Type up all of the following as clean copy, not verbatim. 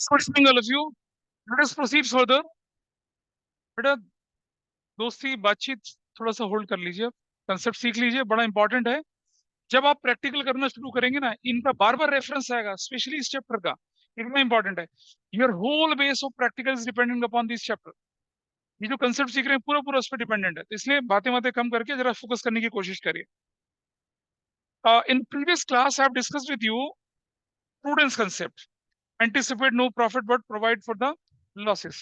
Good evening all of you. Let us proceed further. बेटा, दोस्ती बातचीत थोड़ा सा होल्ड कर लीजिए। कंसेप्ट सीख लीजिए, बड़ा इंपॉर्टेंट है। जब आप प्रैक्टिकल करना शुरू करेंगे ना, इनका बार बार रेफरेंस आएगा, स्पेशली इस चैप्टर का। इतना इंपॉर्टेंट है। Your whole base of practical is dependent upon this chapter. ये जो कंसेप्ट सीख रहे हैं पूरा पूरा उस पर डिपेंडेंट है, तो इसलिए बातें बातें कम करके जरा फोकस करने की कोशिश करिए। In previous class I have discussed with you prudence concept. Anticipate no profit but provide for the losses.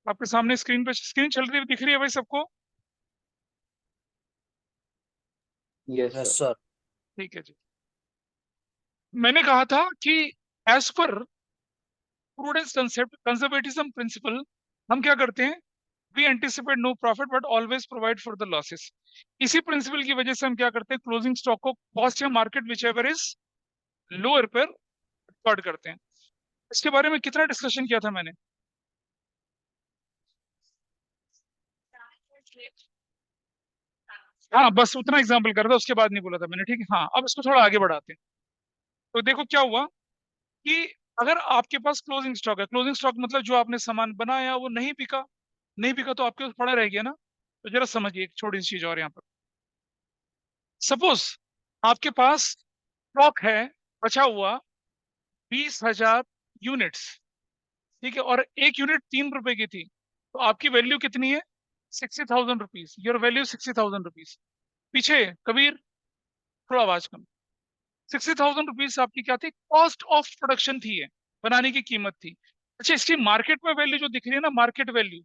आपके सामने स्क्रीन पे स्क्रीन चल रही है, दिख रही है भाई सबको? Yes yes sir. सर। ठीक है जी। मैंने कहा था कि as per prudence concept, conservatism principal, हम क्या करते हैं? We anticipate no profit but always provide for the losses. इसी प्रिंसिपल की वजह से हम क्या करते हैं? क्लोजिंग स्टॉक को कॉस्ट या market whichever is lower पर रिकॉर्ड करते हैं। इसके बारे में कितना डिस्कशन किया था मैंने? हाँ, बस उतना एग्जाम्पल कर था, उसके बाद नहीं बोला था मैंने, ठीक है। हाँ, अब इसको थोड़ा आगे बढ़ाते हैं। तो देखो क्या हुआ कि अगर आपके पास क्लोजिंग स्टॉक है, क्लोजिंग स्टॉक मतलब जो आपने सामान बनाया वो नहीं बिका, नहीं बिका तो आपके पास पड़ा रह गया ना। तो जरा समझिए एक छोटी सी चीज और यहाँ पर। सपोज आपके पास स्टॉक है बचा हुआ 20,000 यूनिट्स, ठीक है, और एक यूनिट 3 रुपए की थी, तो आपकी वैल्यू कितनी है? 60,000 रुपीज। Your value 60,000 rupees. पीछे कबीर, थोड़ा आवाज कम। 60,000 रुपीज आपकी क्या थी? कॉस्ट ऑफ प्रोडक्शन थी, है बनाने की कीमत थी। अच्छा, इसकी मार्केट में वैल्यू जो दिख रही है ना, मार्केट वैल्यू,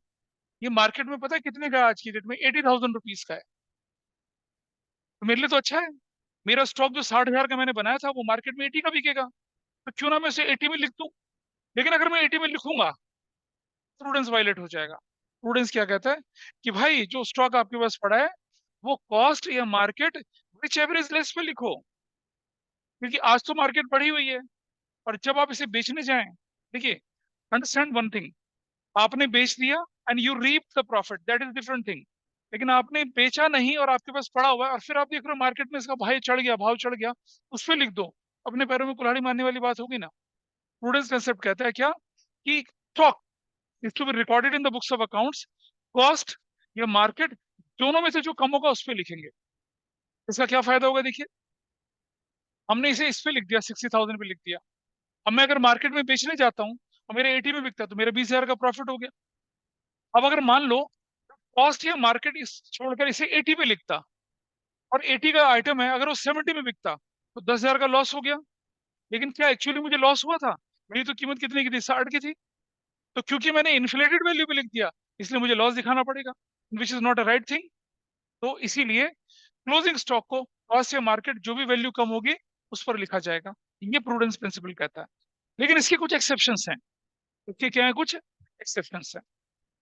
ये मार्केट में पता है कितने का है आज की डेट में? 80,000 रुपीज का है। तो मेरे लिए तो अच्छा है। मेरा स्टॉक जो 60,000 का मैंने बनाया था वो मार्केट में 80 का बिकेगा, तो क्यों ना मैं इसे 80 में लिख दूं। लेकिन अगर मैं 80 में लिखूंगा, प्रूडेंस वायलेट हो जाएगा। प्रूडेंस क्या कहता है कि भाई जो स्टॉक आपके पास पड़ा है वो कॉस्ट या मार्केट विच एवरेज लेस पे लिखो, क्योंकि आज तो मार्केट बढ़ी हुई है। और जब आप इसे बेचने जाएं, देखिए, अंडरस्टैंड वन थिंग, आपने बेच दिया and you reap the profit, that is different thing. लेकिन आपने बेचा नहीं और आपके पास पड़ा हुआ है और फिर आप देख रहे हो मार्केट में इसका भाई चढ़ गया, भाव चढ़ गया, उस पर लिख दो। अपने पैरों में कुल्हाड़ी मारने वाली बात होगी ना। प्रूडेंस कंसेप्ट कहता है क्या कि stock is to be recorded in the books of accounts, cost या मार्केट दोनों में से जो कम होगा उस पर लिखेंगे। इसका क्या फायदा होगा? देखिए, हमने इसे इस पे लिख दिया, 60,000 पे लिख दिया। अब मैं अगर मार्केट में बेचने जाता हूँ और मेरे 80 में बिकता है तो मेरे 20,000 का प्रॉफिट हो गया। अब अगर मान लो कॉस्ट या मार्केट इस छोड़कर इसे 80 पे लिखता और 80 का आइटम है, अगर वो 70 में बिकता तो 10,000 का लॉस हो गया। लेकिन क्या एक्चुअली मुझे लॉस हुआ था? मेरी तो कीमत कितने की थी? 60 की थी। तो क्योंकि मैंने इन्फ्लेटेड वैल्यू पे लिख दिया, इसलिए मुझे लॉस दिखाना पड़ेगा, which is not a right thing. तो इसीलिए क्लोजिंग स्टॉक को कॉस्ट या मार्केट जो भी वैल्यू कम होगी उस पर लिखा जाएगा। ये प्रूडेंस प्रिंसिपल कहता है। लेकिन इसके कुछ एक्सेप्शंस हैं। इसके क्या है? कुछ एक्सेप्शंस हैं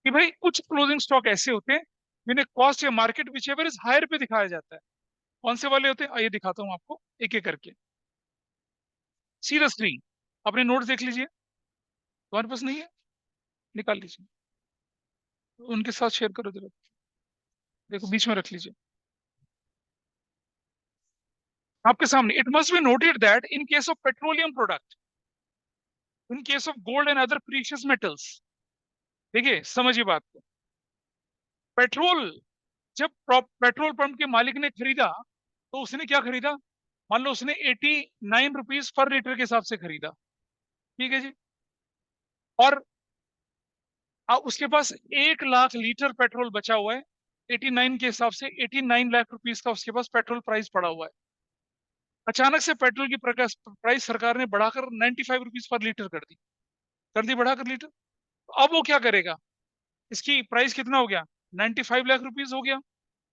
कि भाई कुछ क्लोजिंग स्टॉक ऐसे होते हैं जिन्हें कॉस्ट या मार्केट विचेवर इज हायर पे दिखाया जाता है। कौन से वाले होते हैं आइए दिखाता हूं आपको एक एक करके। सीधा स्क्रीन, अपने नोट्स देख लीजिए। तुम्हारे पास नहीं है? निकाल लीजिए, उनके साथ शेयर करो जरा। देखो बीच में रख लीजिए आपके सामने। It must be noted that in case of petroleum product, in case of gold and other precious metals, देखिए समझिए बात को। पेट्रोल, जब पेट्रोल पंप के मालिक ने खरीदा तो उसने क्या खरीदा? मान लो उसने 89 रुपीज पर लीटर के हिसाब से खरीदा, ठीक है जी। और उसके पास 1 लाख लीटर पेट्रोल बचा हुआ है, 89 के हिसाब से 89 लाख रुपीज का उसके पास पेट्रोल प्राइस पड़ा हुआ है। अचानक से पेट्रोल की प्राइस सरकार ने बढ़ाकर 95 रुपीज पर लीटर कर दी बढ़ाकर लीटर। तो अब वो क्या करेगा? इसकी प्राइस कितना हो गया? 95 लाख रुपीज हो गया।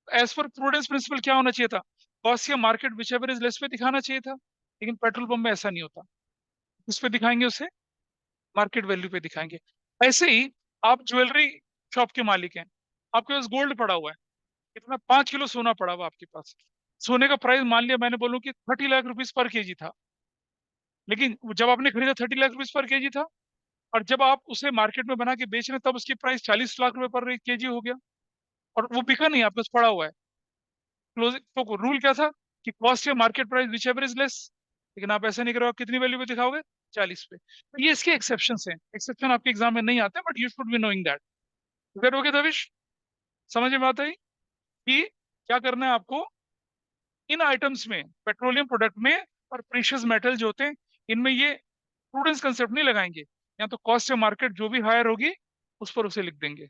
एज पर प्रूडेंस प्रिंसिपल क्या होना चाहिए था? कॉस्ट या market whichever is less पे दिखाना चाहिए था। लेकिन पेट्रोल पंप में ऐसा नहीं होता। उस पे दिखाएंगे, उसे मार्केट वैल्यू पे दिखाएंगे। ऐसे ही आप ज्वेलरी शॉप के मालिक हैं, आपके पास गोल्ड पड़ा हुआ है, कितना? 5 किलो सोना पड़ा हुआ आपके पास। सोने का प्राइस मान लिया मैंने, बोलूं कि 30 लाख रुपीज पर केजी था। लेकिन जब आपने खरीदा 30 लाख रुपीज पर केजी था, और जब आप उसे मार्केट में बना के बेच रहे हैं तब उसकी प्राइस 40 लाख रुपए पर केजी हो गया, और वो बिका नहीं, आपके पास पड़ा हुआ है। क्लोजिंग तो रूल क्या था कि कॉस्ट या market price which ever is less. लेकिन आप ऐसा नहीं करोगे, आप कितनी वैल्यू पे दिखाओगे? 40 पे। तो ये इसके एक्सेप्शन हैं, एक्सेप्शन आपके एग्जाम में नहीं आते, but you should be knowing that. Clear हो गया दविश? समझ में आता है कि क्या करना है आपको इन आइटम्स में, पेट्रोलियम प्रोडक्ट में और प्रीशियस मेटल जो होते हैं, इनमें ये प्रूडेंस कंसेप्ट नहीं लगाएंगे, या तो कॉस्ट या मार्केट जो भी हायर होगी उस पर उसे लिख देंगे।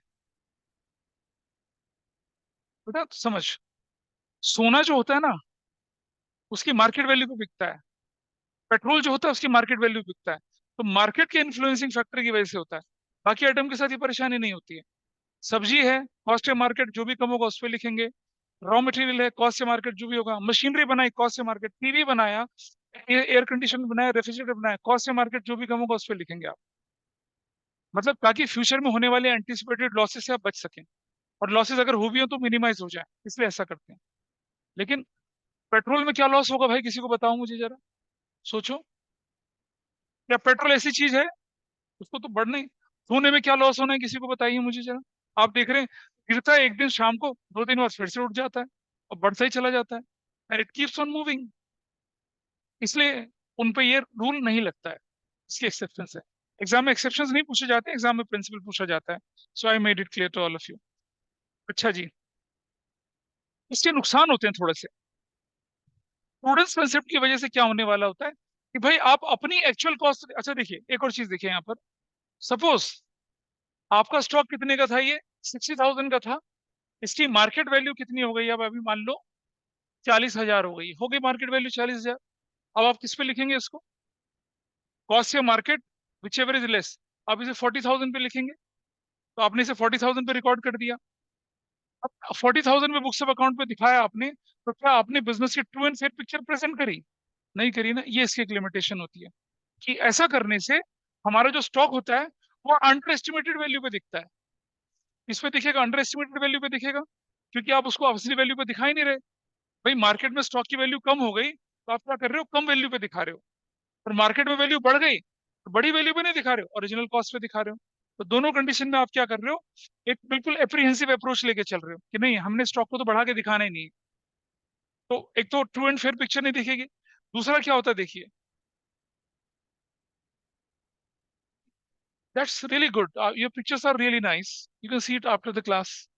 बेटा तो समझ, सोना जो होता है ना उसकी मार्केट वैल्यू पे बिकता है, पेट्रोल जो होता है उसकी मार्केट वैल्यू पे बिकता है। तो मार्केट के इन्फ्लुएंसिंग फैक्टर की वजह से होता है, बाकी आइटम के साथ ये परेशानी नहीं होती है। सब्जी है, कॉस्ट या मार्केट जो भी कम होगा उस पर लिखेंगे। रॉ मटेरियल है, कॉस्ट से मार्केट जो भी होगा। मशीनरी बनाई, कॉस्ट से मार्केट। टीवी बनाया, एयर कंडीशनर बनाया, रेफ्रिजरेटर बनाया, कॉस्ट से मार्केट जो भी कम होगा उस पर लिखेंगे आप। मतलब ताकि फ्यूचर में होने वाले एंटिसिपेटेड लॉसेस से आप बच सकें, और लॉसेस अगर हो भी हो तो मिनिमाइज हो जाए, इसलिए ऐसा करते हैं। लेकिन पेट्रोल में क्या लॉस होगा भाई, किसी को बताओ मुझे जरा, सोचो। क्या पेट्रोल ऐसी चीज है उसको तो बढ़ने, सोने में क्या लॉस होना है किसी को बताइए मुझे जरा। आप देख रहे हैं गिरता है एक दिन शाम को, 2 दिन बाद फिर से उठ जाता है और बढ़ता ही चला जाता है, and it keeps on moving. इसलिए उन पे ये रूल नहीं लगता है, इसके एक्सेप्शन है। एग्जाम में एक्सेप्शंस नहीं पूछे जाते, एग्जाम में प्रिंसिपल पूछा जाता है। So I made it clear to all of you. अच्छा जी, इसके नुकसान होते हैं थोड़े से। प्रूडेंस कंसेप्ट की वजह से क्या होने वाला होता है कि भाई आप अपनी एक्चुअल कॉस्ट, अच्छा देखिए एक और चीज देखिए यहाँ पर। सपोज आपका स्टॉक कितने का था, ये 60,000 का था। इसकी मार्केट वैल्यू कितनी हो गई, अब अभी मान लो 40,000 हो गई मार्केट वैल्यू 40,000। अब आप किस पे लिखेंगे इसको? कॉस्ट या market, whichever is less. आप इसे 40,000 पे लिखेंगे, तो आपने इसे 40,000 पे रिकॉर्ड कर दिया। अब 40,000 में बुक्स ऑफ अकाउंट पे दिखाया आपने, तो क्या आपने बिजनेस की true and fair picture present करी? नहीं करी ना। ये इसकी एक लिमिटेशन होती है कि ऐसा करने से हमारा जो स्टॉक होता है वो अंडर एस्टिमेटेड वैल्यू पे दिखता है। इस पे दिखेगा, अंडर एस्टिमेटेड वैल्यू पे दिखेगा, क्योंकि आप उसको असली वैल्यू पे दिखा ही नहीं रहे। भाई मार्केट में स्टॉक की वैल्यू कम हो गई तो आप क्या कर रहे हो, कम वैल्यू पे दिखा रहे हो। और मार्केट में वैल्यू बढ़ गई तो बड़ी वैल्यू पे नहीं दिखा रहे हो, ओरिजिनल कॉस्ट पे दिखा रहे हो। तो दोनों कंडीशन में आप क्या कर रहे हो, एक बिल्कुल एप्रीहेंसिव अप्रोच लेके चल रहे हो कि नहीं, हमने स्टॉक को तो बढ़ा के दिखाना ही नहीं है। तो एक तो ट्रू एंड फेयर पिक्चर नहीं दिखेगी। दूसरा क्या होता है देखिए, that's really good, your pictures are really nice, you can see it after the class.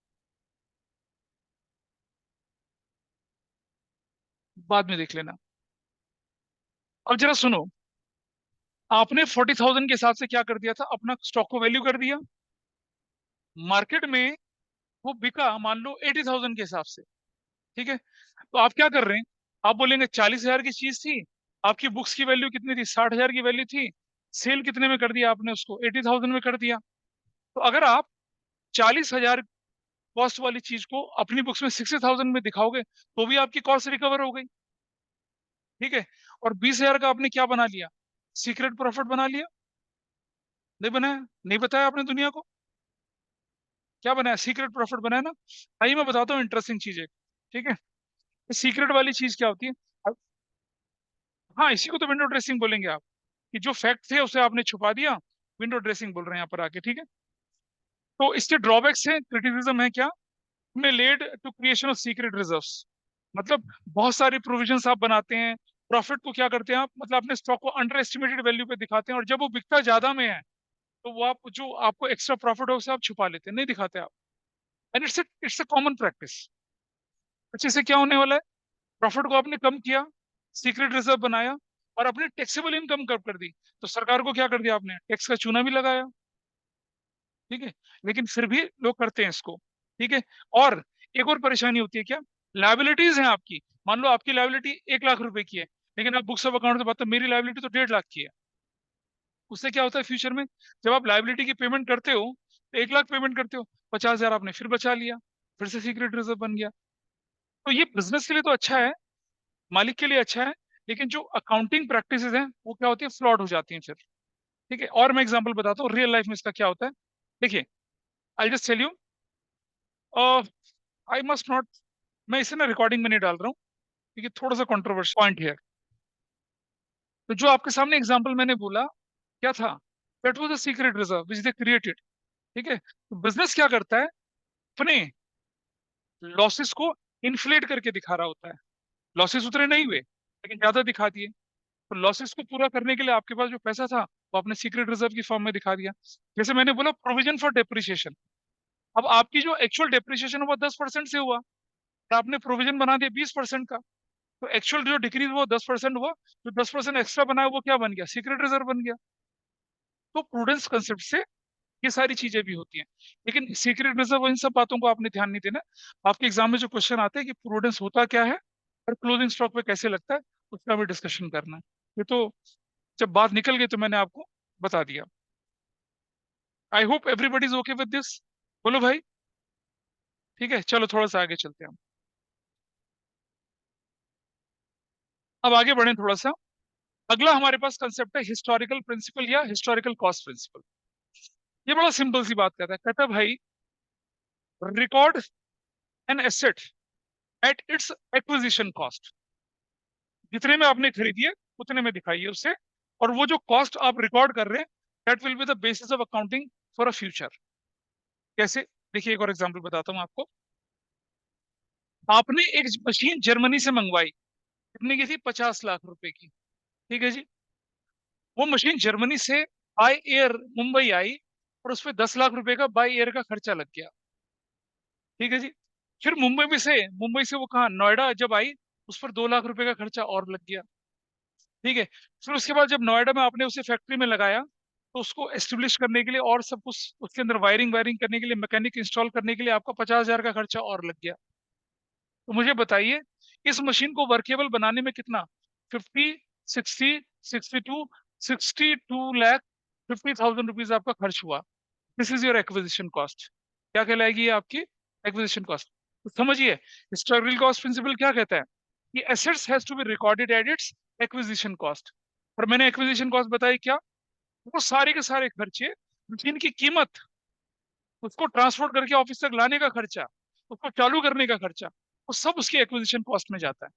बाद में देख लेना। अब जरा सुनो, आपने 40,000 के हिसाब से क्या कर दिया था, अपना स्टॉक को वैल्यू कर दिया। मार्केट में वो बिका मान लो 80,000 के हिसाब से, ठीक है। तो आप क्या कर रहे हैं, आप बोलेंगे 40,000 की चीज थी, आपकी बुक्स की वैल्यू कितनी थी, 60,000 की वैल्यू थी, सेल कितने में कर दिया आपने, उसको 80,000 में कर दिया। तो अगर आप 40,000 कॉस्ट वाली चीज को अपनी बुक्स में 60,000 में दिखाओगे तो भी आपकी कॉस्ट रिकवर हो गई, ठीक है। और 20,000 का आपने क्या बना लिया, सीक्रेट प्रॉफिट बना लिया। नहीं बनाया, नहीं बताया आपने दुनिया को, क्या बनाया, सीक्रेट प्रॉफिट बनाया ना। आइए मैं बताता हूँ इंटरेस्टिंग चीज है, ठीक है। सीक्रेट वाली चीज क्या होती है? हाँ, इसी को तो विंडो ड्रेसिंग बोलेंगे आप, कि जो फैक्ट थे उसे आपने छुपा दिया, विंडो ड्रेसिंग बोल रहे हैं यहाँ पर आके, ठीक है। तो इसके ड्रॉबैक्स हैं, क्रिटिसिज्म है क्या, में led to creation of secret reserves. मतलब बहुत सारी प्रोविजंस आप बनाते हैं, प्रॉफिट को क्या करते हैं आप, मतलब अपने स्टॉक को अंडर एस्टिमेटेड वैल्यू पे दिखाते हैं, और जब वो बिकता ज्यादा में है तो वो आप जो आपको एक्स्ट्रा प्रॉफिट हो उसे आप छुपा लेते हैं, नहीं दिखाते आप। And it's a common practice. अच्छे से क्या होने वाला है, प्रॉफिट को आपने कम किया, सीक्रेट रिजर्व बनाया, और अपनी टैक्सेबल इनकम कम कर दी, तो सरकार को क्या कर दिया आपने, टैक्स का चूना भी लगाया, ठीक है। लेकिन फिर भी लोग करते हैं इसको, ठीक है। और एक और परेशानी होती है क्या, लाइबिलिटीज हैं आपकी। मान लो आपकी लाइबिलिटी 1 लाख रुपए की है, लेकिन आप बुक्स ऑफ अकाउंट से बात, मेरी लाइबिलिटी तो 1.5 लाख की है। उससे क्या होता है फ्यूचर में, जब आप लाइबिलिटी की पेमेंट करते हो तो 1 लाख पेमेंट करते हो, 50,000 आपने फिर बचा लिया, फिर से सीक्रेट रिजर्व बन गया। तो ये बिजनेस के लिए तो अच्छा है, मालिक के लिए अच्छा है, लेकिन जो अकाउंटिंग प्रैक्टिसेस हैं वो क्या होती है, फ्लॉड हो जाती हैं फिर, ठीक है। और मैं एग्जांपल बताता हूँ रियल लाइफ में इसका क्या होता है। देखिए, I just tell you, I must not, मैं इसे ना रिकॉर्डिंग में नहीं डाल रहा हूँ क्योंकि थोड़ा सा कंट्रोवर्शियल पॉइंट है। तो जो आपके सामने एग्जांपल मैंने बोला क्या था, that was a secret reserve which they created, ठीक है। तो बिजनेस क्या करता है, अपने लॉसेस को इन्फ्लेट करके दिखा रहा होता है। लॉसेस उतरे नहीं हुए लेकिन ज्यादा दिखा दिए। तो लॉसेस को पूरा करने के लिए आपके पास जो पैसा था वो आपने सीक्रेट रिजर्व की फॉर्म में दिखा दिया। जैसे मैंने बोला प्रोविजन फॉर डेप्रिसिएशन, अब आपकी जो एक्चुअल डेप्रिसिएशन हुआ 10% से हुआ, और आपने प्रोविजन बना दिया 20% का, तो एक्चुअल जो डिक्रीज हुआ 10% हुआ, जो 10% एक्स्ट्रा बना है वो क्या बन गया, सीक्रेट रिजर्व बन गया। तो प्रूडेंस कंसेप्ट से ये सारी चीजें भी होती हैं, लेकिन सीक्रेट रिजर्व इन सब बातों को आपने ध्यान नहीं देना। आपके एग्जाम में जो क्वेश्चन आते हैं कि प्रूडेंस होता क्या है और क्लोजिंग स्टॉक पे कैसे लगता है, उसका भी डिस्कशन करना है। ये तो जब बात निकल गई तो मैंने आपको बता दिया। I hope everybody is okay with this. बोलो भाई। ठीक है, चलो थोड़ा सा आगे चलते हैं हम। अब आगे बढ़े थोड़ा सा। अगला हमारे पास कंसेप्ट है हिस्टोरिकल प्रिंसिपल या हिस्टोरिकल कॉस्ट प्रिंसिपल। ये बड़ा सिंपल सी बात कहता है भाई, record an asset eight its acquisition cost. जितने में आपने खरीदी है उतने में दिखाइए उसे, और वो जो कॉस्ट आप रिकॉर्ड कर रहे हैं that will be the basis of accounting for a future. कैसे? देखिए एक और एग्जांपल बताता हूँ आपको। आपने एक मशीन जर्मनी से मंगवाई, कितने की थी, 50 लाख रुपए की। ठीक है जी। वो मशीन जर्मनी से बाय एयर मुंबई आई, और उस पर 10 लाख रुपए का बाय एयर का खर्चा लग गया। ठीक है जी। फिर मुंबई से वो कहा नोएडा जब आई, उस पर 2 लाख रुपए का खर्चा और लग गया। ठीक है। फिर उसके बाद जब नोएडा में आपने उसे फैक्ट्री में लगाया, तो उसको एस्टेब्लिश करने के लिए और सब कुछ उसके अंदर वायरिंग वायरिंग करने के लिए, मैकेनिक इंस्टॉल करने के लिए आपका 50 हजार का खर्चा और लग गया। तो मुझे बताइए इस मशीन को वर्केबल बनाने में कितना, 50, 60, 62, 62 लाख 50,000 रुपीज आपका खर्च हुआ। This is your acquisition cost. क्या कहलाएगी ये आपकी एक्विजिशन कॉस्ट। तो समझिए हिस्टोरिकल कॉस्ट प्रिंसिपल क्या कहता है कि assets has to be recorded at its acquisition cost. और मैंने एक्विजिशन कॉस्ट बताई क्या, वो सारे के सारे खर्चे, मशीन की कीमत, उसको ट्रांसपोर्ट करके ऑफिस तक लाने का खर्चा, उसको चालू करने का खर्चा, वो सब उसकी एक्विजिशन कॉस्ट में जाता है।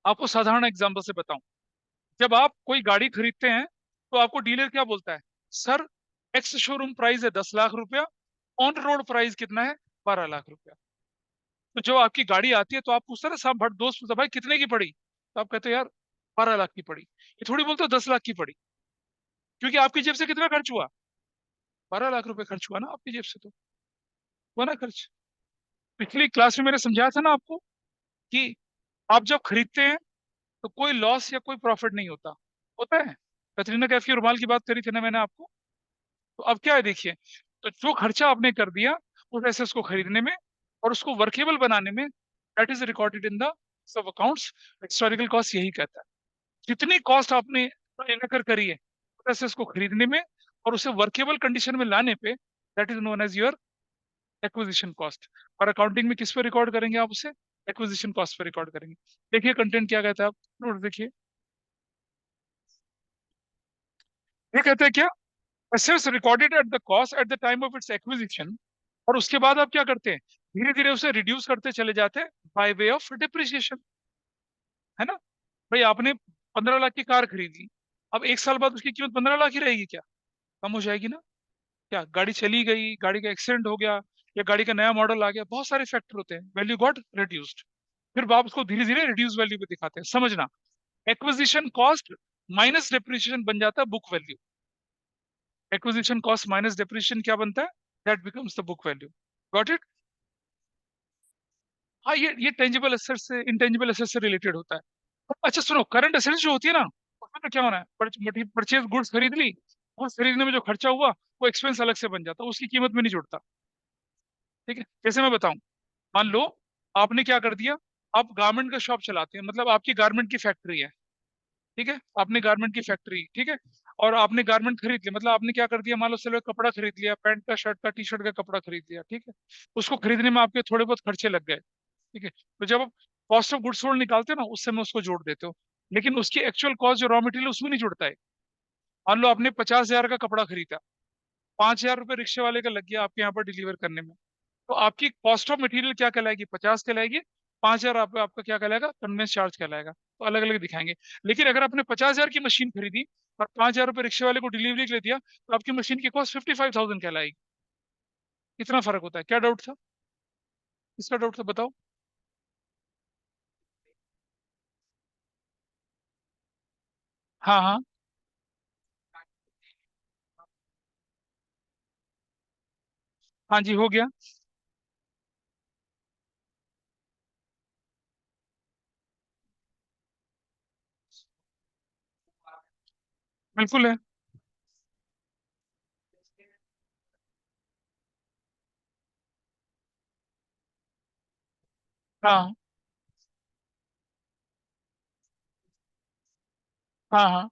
आपको साधारण एग्जांपल से बताऊं, जब आप कोई गाड़ी खरीदते हैं तो आपको डीलर क्या बोलता है, सर एक्स शोरूम प्राइस है 10 लाख रुपया, ऑन रोड प्राइस कितना है, 12 लाख रुपया। तो जब आपकी गाड़ी आती है तो आप पूछते हैं ना, साहब भट दोस्त पूछता भाई कितने की पड़ी, तो आप कहते हो यार 12 लाख की पड़ी। ये थोड़ी बोलते हो 10 लाख की पड़ी, क्योंकि आपकी जेब से कितना खर्च हुआ, 12 लाख रुपए खर्च हुआ ना आपकी जेब से, तो हुआ ना खर्च। पिछली क्लास में मैंने समझाया था ना आपको कि आप जब खरीदते हैं तो कोई लॉस या कोई प्रॉफिट नहीं होता, होता है। कतरीना कैफ की रुमाल की बात करी थी ना मैंने आपको। तो अब क्या है देखिए, तो जो खर्चा आपने कर दिया उस एसेट्स को खरीदने में और उसको वर्केबल बनाने में, that is recorded in the sub accounts. Historical cost यही कहता है, जितनी कॉस्ट आपने इनकर करी है एसेट्स को खरीदने में और उसे वर्केबल कंडीशन में लाने पे, that is known as your acquisition cost. और अकाउंटिंग में किस पे रिकॉर्ड करेंगे आप उसे, एक्विजिशन कॉस्ट पे रिकॉर्ड करेंगे। देखिए कंटेंट क्या कहता है, आप नोट देखिए। ये कहते हैं क्या, assets recorded at the cost at the time of its acquisition, और उसके बाद आप क्या करते हैं, धीरे धीरे उसे रिड्यूस करते चले जाते हैं बाय वे ऑफ डिप्रिसिएशन। है ना। भाई आपने 15 लाख की कार खरीदी, अब 1 साल बाद उसकी कीमत 15 लाख ही रहेगी क्या, कम हो जाएगी ना। क्या गाड़ी चली गई, गाड़ी का एक्सीडेंट हो गया, या गाड़ी का नया मॉडल आ गया, बहुत सारे फैक्टर होते हैं, वैल्यू गॉट रिड्यूस्ड। फिर आप उसको धीरे धीरे रिड्यूस वैल्यू पे दिखाते हैं, समझना। एक्विजिशन कॉस्ट माइनस डिप्रिसिएशन बन जाता है book value. Acquisition cost minus depreciation क्या बनता है, that becomes the book value. Got it. हाँ, ये टेंजिबल एसेट से इंटेंजिबल एसेट से रिलेटेड होता है। अच्छा सुनो, करंट एसेट्स जो होती है ना, उसमें तो क्या होना है, परचेज गुड्स खरीद ली, गुड्स खरीदने में जो खर्चा हुआ वो एक्सपेंस अलग से बन जाता है, उसकी कीमत में नहीं जुड़ता। ठीक है, जैसे मैं बताऊं, मान लो आपने क्या कर दिया, आप गारमेंट का शॉप चलाते हैं, मतलब आपकी गारमेंट की फैक्ट्री है। ठीक है, आपने गारमेंट की फैक्ट्री, ठीक है, और आपने गारमेंट खरीद लिया, मतलब आपने क्या कर दिया, मान लो चलो कपड़ा खरीद लिया, पैंट का, शर्ट का, टी शर्ट का कपड़ा खरीद लिया। ठीक है, उसको खरीदने में आपके थोड़े बहुत खर्चे लग गए। ठीक है, तो जब आप कॉस्ट ऑफ गुड्स सोल्ड निकालते हो ना, उस समय उसको जोड़ देते हो, लेकिन उसकी एक्चुअल कॉस्ट जो रॉ मटेरियल उसमें नहीं जुड़ता है। मान लो आपने 50 हजार का कपड़ा खरीदा, 5 हजार रुपये रिक्शे वाले का लग गया आपके यहाँ पर डिलीवर करने में, तो आपकी कॉस्ट ऑफ मटेरियल क्या कहलाएगी, 50 कहलाएगी। 5 हजार आपका क्या कहलाएगा, कन्वेंस चार्ज कहलाएगा। तो अलग अलग दिखाएंगे। लेकिन अगर आपने 50 हजार की मशीन खरीदी और 5 हजार रुपये रिक्शे वाले को डिलीवरी के लिए दिया, तो आपकी मशीन की कॉस्ट 55,000 कहलाएगी। कितना फर्क होता है, क्या डाउट था, इसका डाउट था बताओ। हाँ हाँ हाँ जी, हो गया। बिल्कुल है। हाँ हाँ हाँ।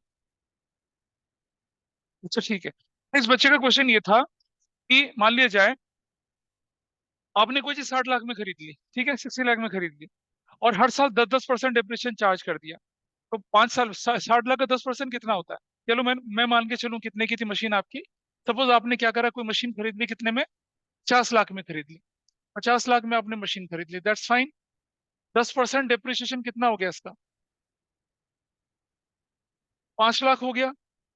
अच्छा ठीक है। इस बच्चे का क्वेश्चन ये था कि मान लिया जाए आपने कोई चीज 60 लाख में खरीद ली, ठीक है, 60 लाख में खरीद ली, और हर साल 10-10% डिप्रेशन चार्ज कर दिया। तो 5 साल 60 लाख का 10% कितना होता है? चलो मैं मान के चलूं कितने की थी मशीन आपकी। सपोज आपने क्या करा, कोई मशीन खरीद ली कितने में, 50 लाख में खरीद ली। 50 लाख में आपने मशीन खरीद ली, दैट्स फाइन। 10% डिप्रिसिएशन कितना हो गया इसका? 5 लाख हो गया।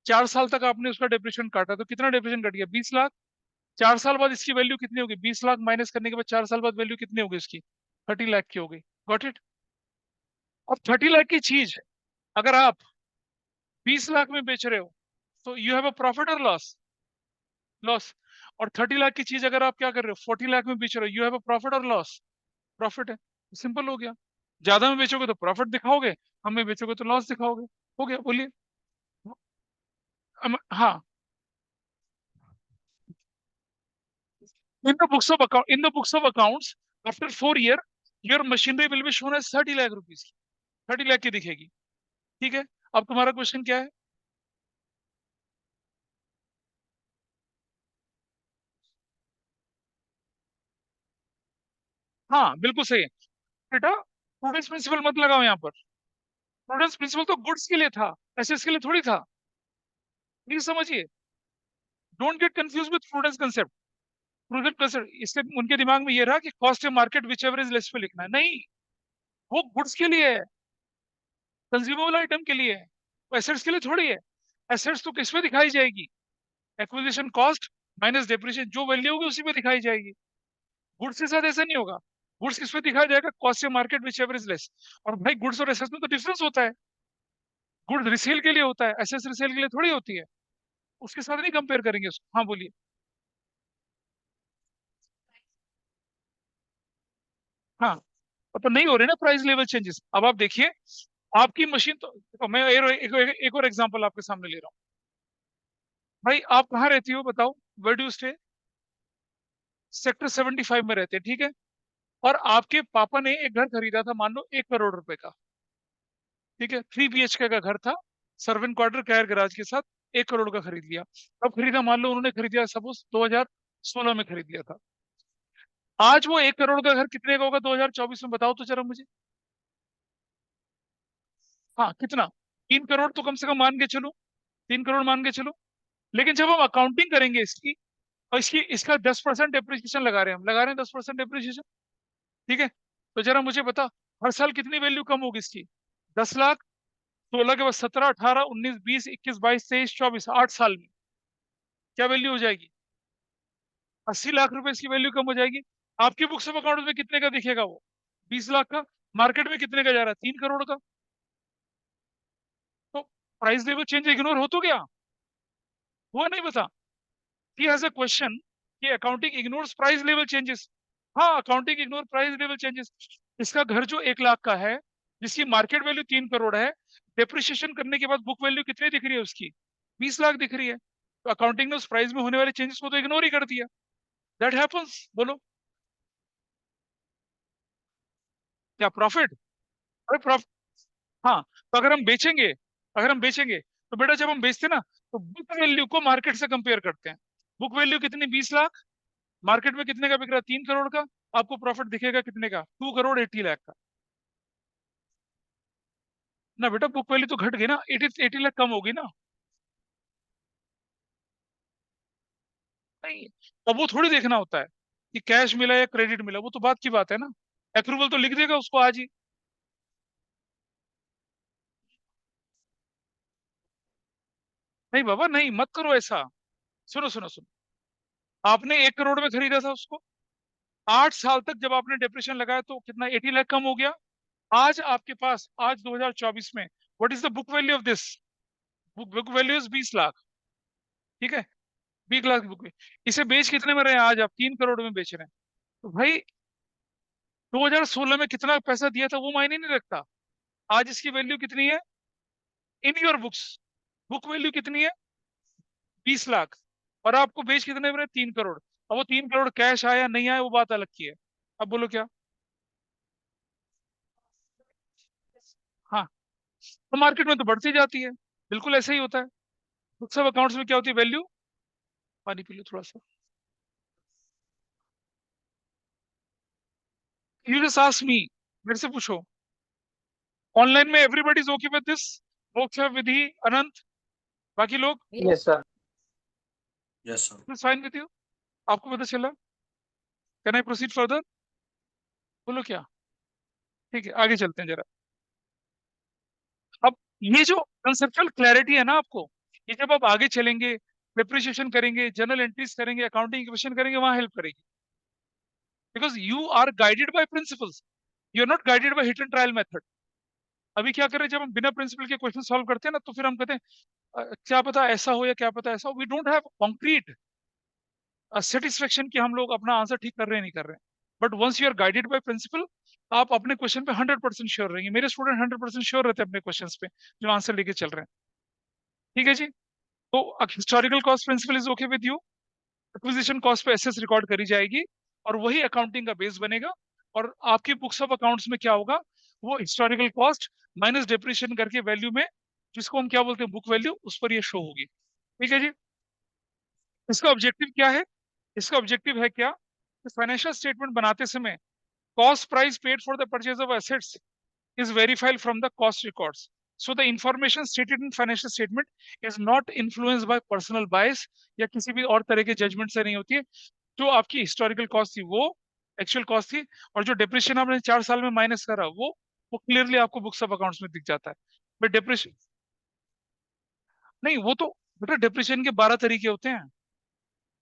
4 साल तक आपने उसका डिप्रिसिएशन काटा, तो कितना डिप्रिसिएशन कट गया? 20 लाख। 4 साल बाद इसकी वैल्यू कितनी होगी? 20 लाख माइनस करने के बाद 4 साल बाद वैल्यू कितनी होगी इसकी? 30 लाख की हो गई। Got it? अब 30 लाख की चीज अगर आप 20 लाख में बेच रहे हो, तो यू हैव अ प्रॉफिट और लॉस? लॉस। और 30 लाख की चीज अगर आप क्या कर रहे हो, 40 लाख में बेच रहे हो, यू हैव अ प्रॉफिट और लॉस? प्रॉफिट है। सिंपल हो गया। ज्यादा में बेचोगे तो प्रॉफिट दिखाओगे, कम में बेचोगे तो लॉस दिखाओगे। हो गया, बोलिए। हाँ। In the books of accounts, after 4 year, your machinery will be shown as 30 lakh rupees की, 30 लाख की दिखेगी। ठीक है। अब तुम्हारा क्वेश्चन क्या है? हाँ बिल्कुल सही है। बेटा प्रूडेंस प्रिंसिपल मत लगाओ यहाँ पर। प्रूडेंस प्रिंसिपल तो गुड्स के लिए था, एसेट्स के लिए थोड़ी था। प्लीज समझिए। Don't get confuse with prudence concept. Prudence concept इससे उनके दिमाग में ये रहा कि cost market whichever is less पे लिखना है, नहीं। वो गुड्स के लिए है, कंज्यूमेबल आइटम के लिए है, एसेट्स के लिए थोड़ी है। एसेट्स तो किस पे दिखाई जाएगी? एक्विजिशन कॉस्ट माइनस डेप्रिसिएशन, जो वैल्यू होगी उसी पे दिखाई जाएगी। गुड्स के साथ ऐसा नहीं होगा। गुड्स किस पे दिखाया जाएगा? कॉस्ट से market whichever is less. और भाई गुड्स और एसेट्स में तो डिफरेंस होता है। गुड्स रिसेल के लिए होता है, एसेट्स रिसेल के लिए थोड़ी होती है। उसके साथ नहीं कंपेयर करेंगे उसको। हाँ बोलिए। हाँ। तो नहीं हो रहे ना प्राइस लेवल चेंजेस। अब आप देखिए, आपकी मशीन तो देखो, मैं एक और एग्जांपल आपके सामने ले रहा हूँ। भाई आप कहाँ रहती हो बताओ? Where do stay? सेक्टर 75 में रहते हैं, ठीक है। और आपके पापा ने एक घर खरीदा था, मान लो 1 करोड़ रुपए का। ठीक है, 3 BHK का घर था, सर्वेंट क्वार्टर टायर गैराज के साथ। 1 करोड़ का खरीद लिया। कब खरीदा? मान लो उन्होंने खरीद लिया सपोज 2016 में खरीद लिया था। आज वो 1 करोड़ का घर कितने का होगा 2024 में? बताओ तो जरा मुझे। हाँ कितना? 3 करोड़ तो कम से कम मान के चलो। 3 करोड़ मान के चलो। लेकिन जब हम अकाउंटिंग करेंगे इसकी, और इसका 10% डेप्रिसिएशन लगा रहे हैं, हम लगा रहे हैं 10% डेप्रिसिएशन। ठीक है। तो जरा मुझे बता, हर साल कितनी वैल्यू कम होगी इसकी? 10 लाख। 16 के बाद 17, 18, 19, 20, 21, 22, 23, 24, 8 साल में क्या वैल्यू हो जाएगी? 80 लाख रुपए इसकी वैल्यू कम हो जाएगी। आपकी बुक्स ऑफ अकाउंट में कितने का दिखेगा वो? 20 लाख का। मार्केट में कितने का जा रहा है? 3 करोड़ का। तो प्राइस लेवल चेंज इग्नोर हो तो गया? हुआ नहीं? बता। ही हैज अ क्वेश्चन कि accounting ignores price level changes. हाँ, accounting ignore price level changes. इसका घर जो 1 लाख का है, जिसकी मार्केट वैल्यू 3 करोड़ है, डेप्रिसिएशन करने के बाद बुक वैल्यू कितनी दिख रही है उसकी? 20 लाख दिख रही है। तो अकाउंटिंग ने उस प्राइस में होने वाले चेंजेस को तो इग्नोर ही कर दिया। दैट हैपेंस, बोलो। क्या प्रॉफिट? अरे प्रॉफिट। हाँ। तो अगर हम बेचेंगे तो बेटा जब हम बेचते ना, तो बुक वैल्यू को मार्केट से कंपेयर करते हैं। बुक वैल्यू कितनी? 20 लाख। मार्केट में कितने का बिक रहा है? 3 करोड़ का। आपको प्रॉफिट दिखेगा कितने का? 2 करोड़ 80 लाख का। ना बेटा, बुक वैल्यू तो घट गई ना, 80 लाख कम होगी ना। नहीं। अब वो थोड़ी देखना होता है कि कैश मिला या क्रेडिट मिला, वो तो बात की बात है ना। अप्रूवल तो लिख देगा उसको आज ही। नहीं बाबा, नहीं, मत करो ऐसा। सुनो सुनो सुनो। आपने 1 करोड़ में खरीदा था उसको। 8 साल तक जब आपने डिप्रेशन लगाया तो कितना? 80 लाख कम हो गया। आज आपके पास, आज 2024 में, what is the book value of this? Book value is 20 lakh, ठीक है, 20 लाख की बुक। इसे बेच कितने में रहे हैं आज आप? 3 करोड़ में बेच रहे हैं। तो भाई 2016 में कितना पैसा दिया था वो मायने नहीं रखता। आज इसकी वैल्यू कितनी है in your books? Book value कितनी है? 20 लाख। और आपको बेच कितने में रहे? 3 करोड़। अब वो 3 करोड़ कैश आया नहीं आया वो बात अलग की है। अब बोलो क्या? हाँ, तो मार्केट में तो बढ़ती जाती है, बिल्कुल ऐसे ही होता है। बुक्स ऑफ अकाउंट्स में क्या होती है वैल्यू? पानी पी लो थोड़ा सा। यू जस्ट आस्क मी, मेरे से पूछो। ऑनलाइन में everybody is okay with this? मोक्ष, विधि, अनंत, बाकी लोग yes sir. Yes sir. Fine with you? आपको पता चला? Can I proceed further? बोलो क्या? ठीक है, आगे चलते हैं जरा। अब ये जो कंसेप्चुअल क्लैरिटी है ना आपको, ये जब आप आगे चलेंगे, डिप्रिसिएशन करेंगे, जर्नल एंट्रीज करेंगे, अकाउंटिंग इक्वेशन करेंगे, वहां हेल्प करेगी। Because you are guided by principles, you are not guided by hit and trial method. अभी क्या करें, जब हम बिना प्रिंसिपल के क्वेश्चन सॉल्व करते हैं ना, तो फिर हम कहते हैं क्या पता ऐसा हो या क्या पता ऐसा हो। We don't have concrete satisfaction कि हम लोग अपना आंसर ठीक कर रहे हैं नहीं कर रहे हैं। But once you are guided by principle, आप अपने क्वेश्चन पे 100% श्योर रहेंगे। मेरे स्टूडेंट 100% श्योर रहते हैं अपने क्वेश्चन पे जो आंसर लेके चल रहे हैं। ठीक है जी। तो historical cost principle is okay with you. Acquisition cost पे एसेस रिकॉर्ड करी जाएगी और वही अकाउंटिंग का बेस बनेगा। और आपकी बुक्स ऑफ अकाउंट्स में क्या होगा, वो हिस्टोरिकल कॉस्ट माइनस डिप्रिशिएशन करके वैल्यू में, जिसको हम क्या बोलते हैं बुक वैल्यू, उस पर ये शो होगी। ठीक है जी। इसका ऑब्जेक्टिव क्या है? इसका ऑब्जेक्टिव है क्या, फाइनेंशियल स्टेटमेंट बनाते समय cost price paid for the purchase of assets is verified from the cost records. So the information stated in financial statement is not influenced by personal bias या किसी भी और तरह के जजमेंट से नहीं होती है। जो आपकी हिस्टोरिकल कॉस्ट थी वो एक्चुअल कॉस्ट थी, और जो डिप्रेशन आपने 4 साल में माइनस करा वो क्लियरली आपको बुक्स ऑफ अकाउंट्स में दिख जाता है। बट डिप्रेशन नहीं, वो तो बेटा डिप्रेशन के 12 तरीके होते हैं।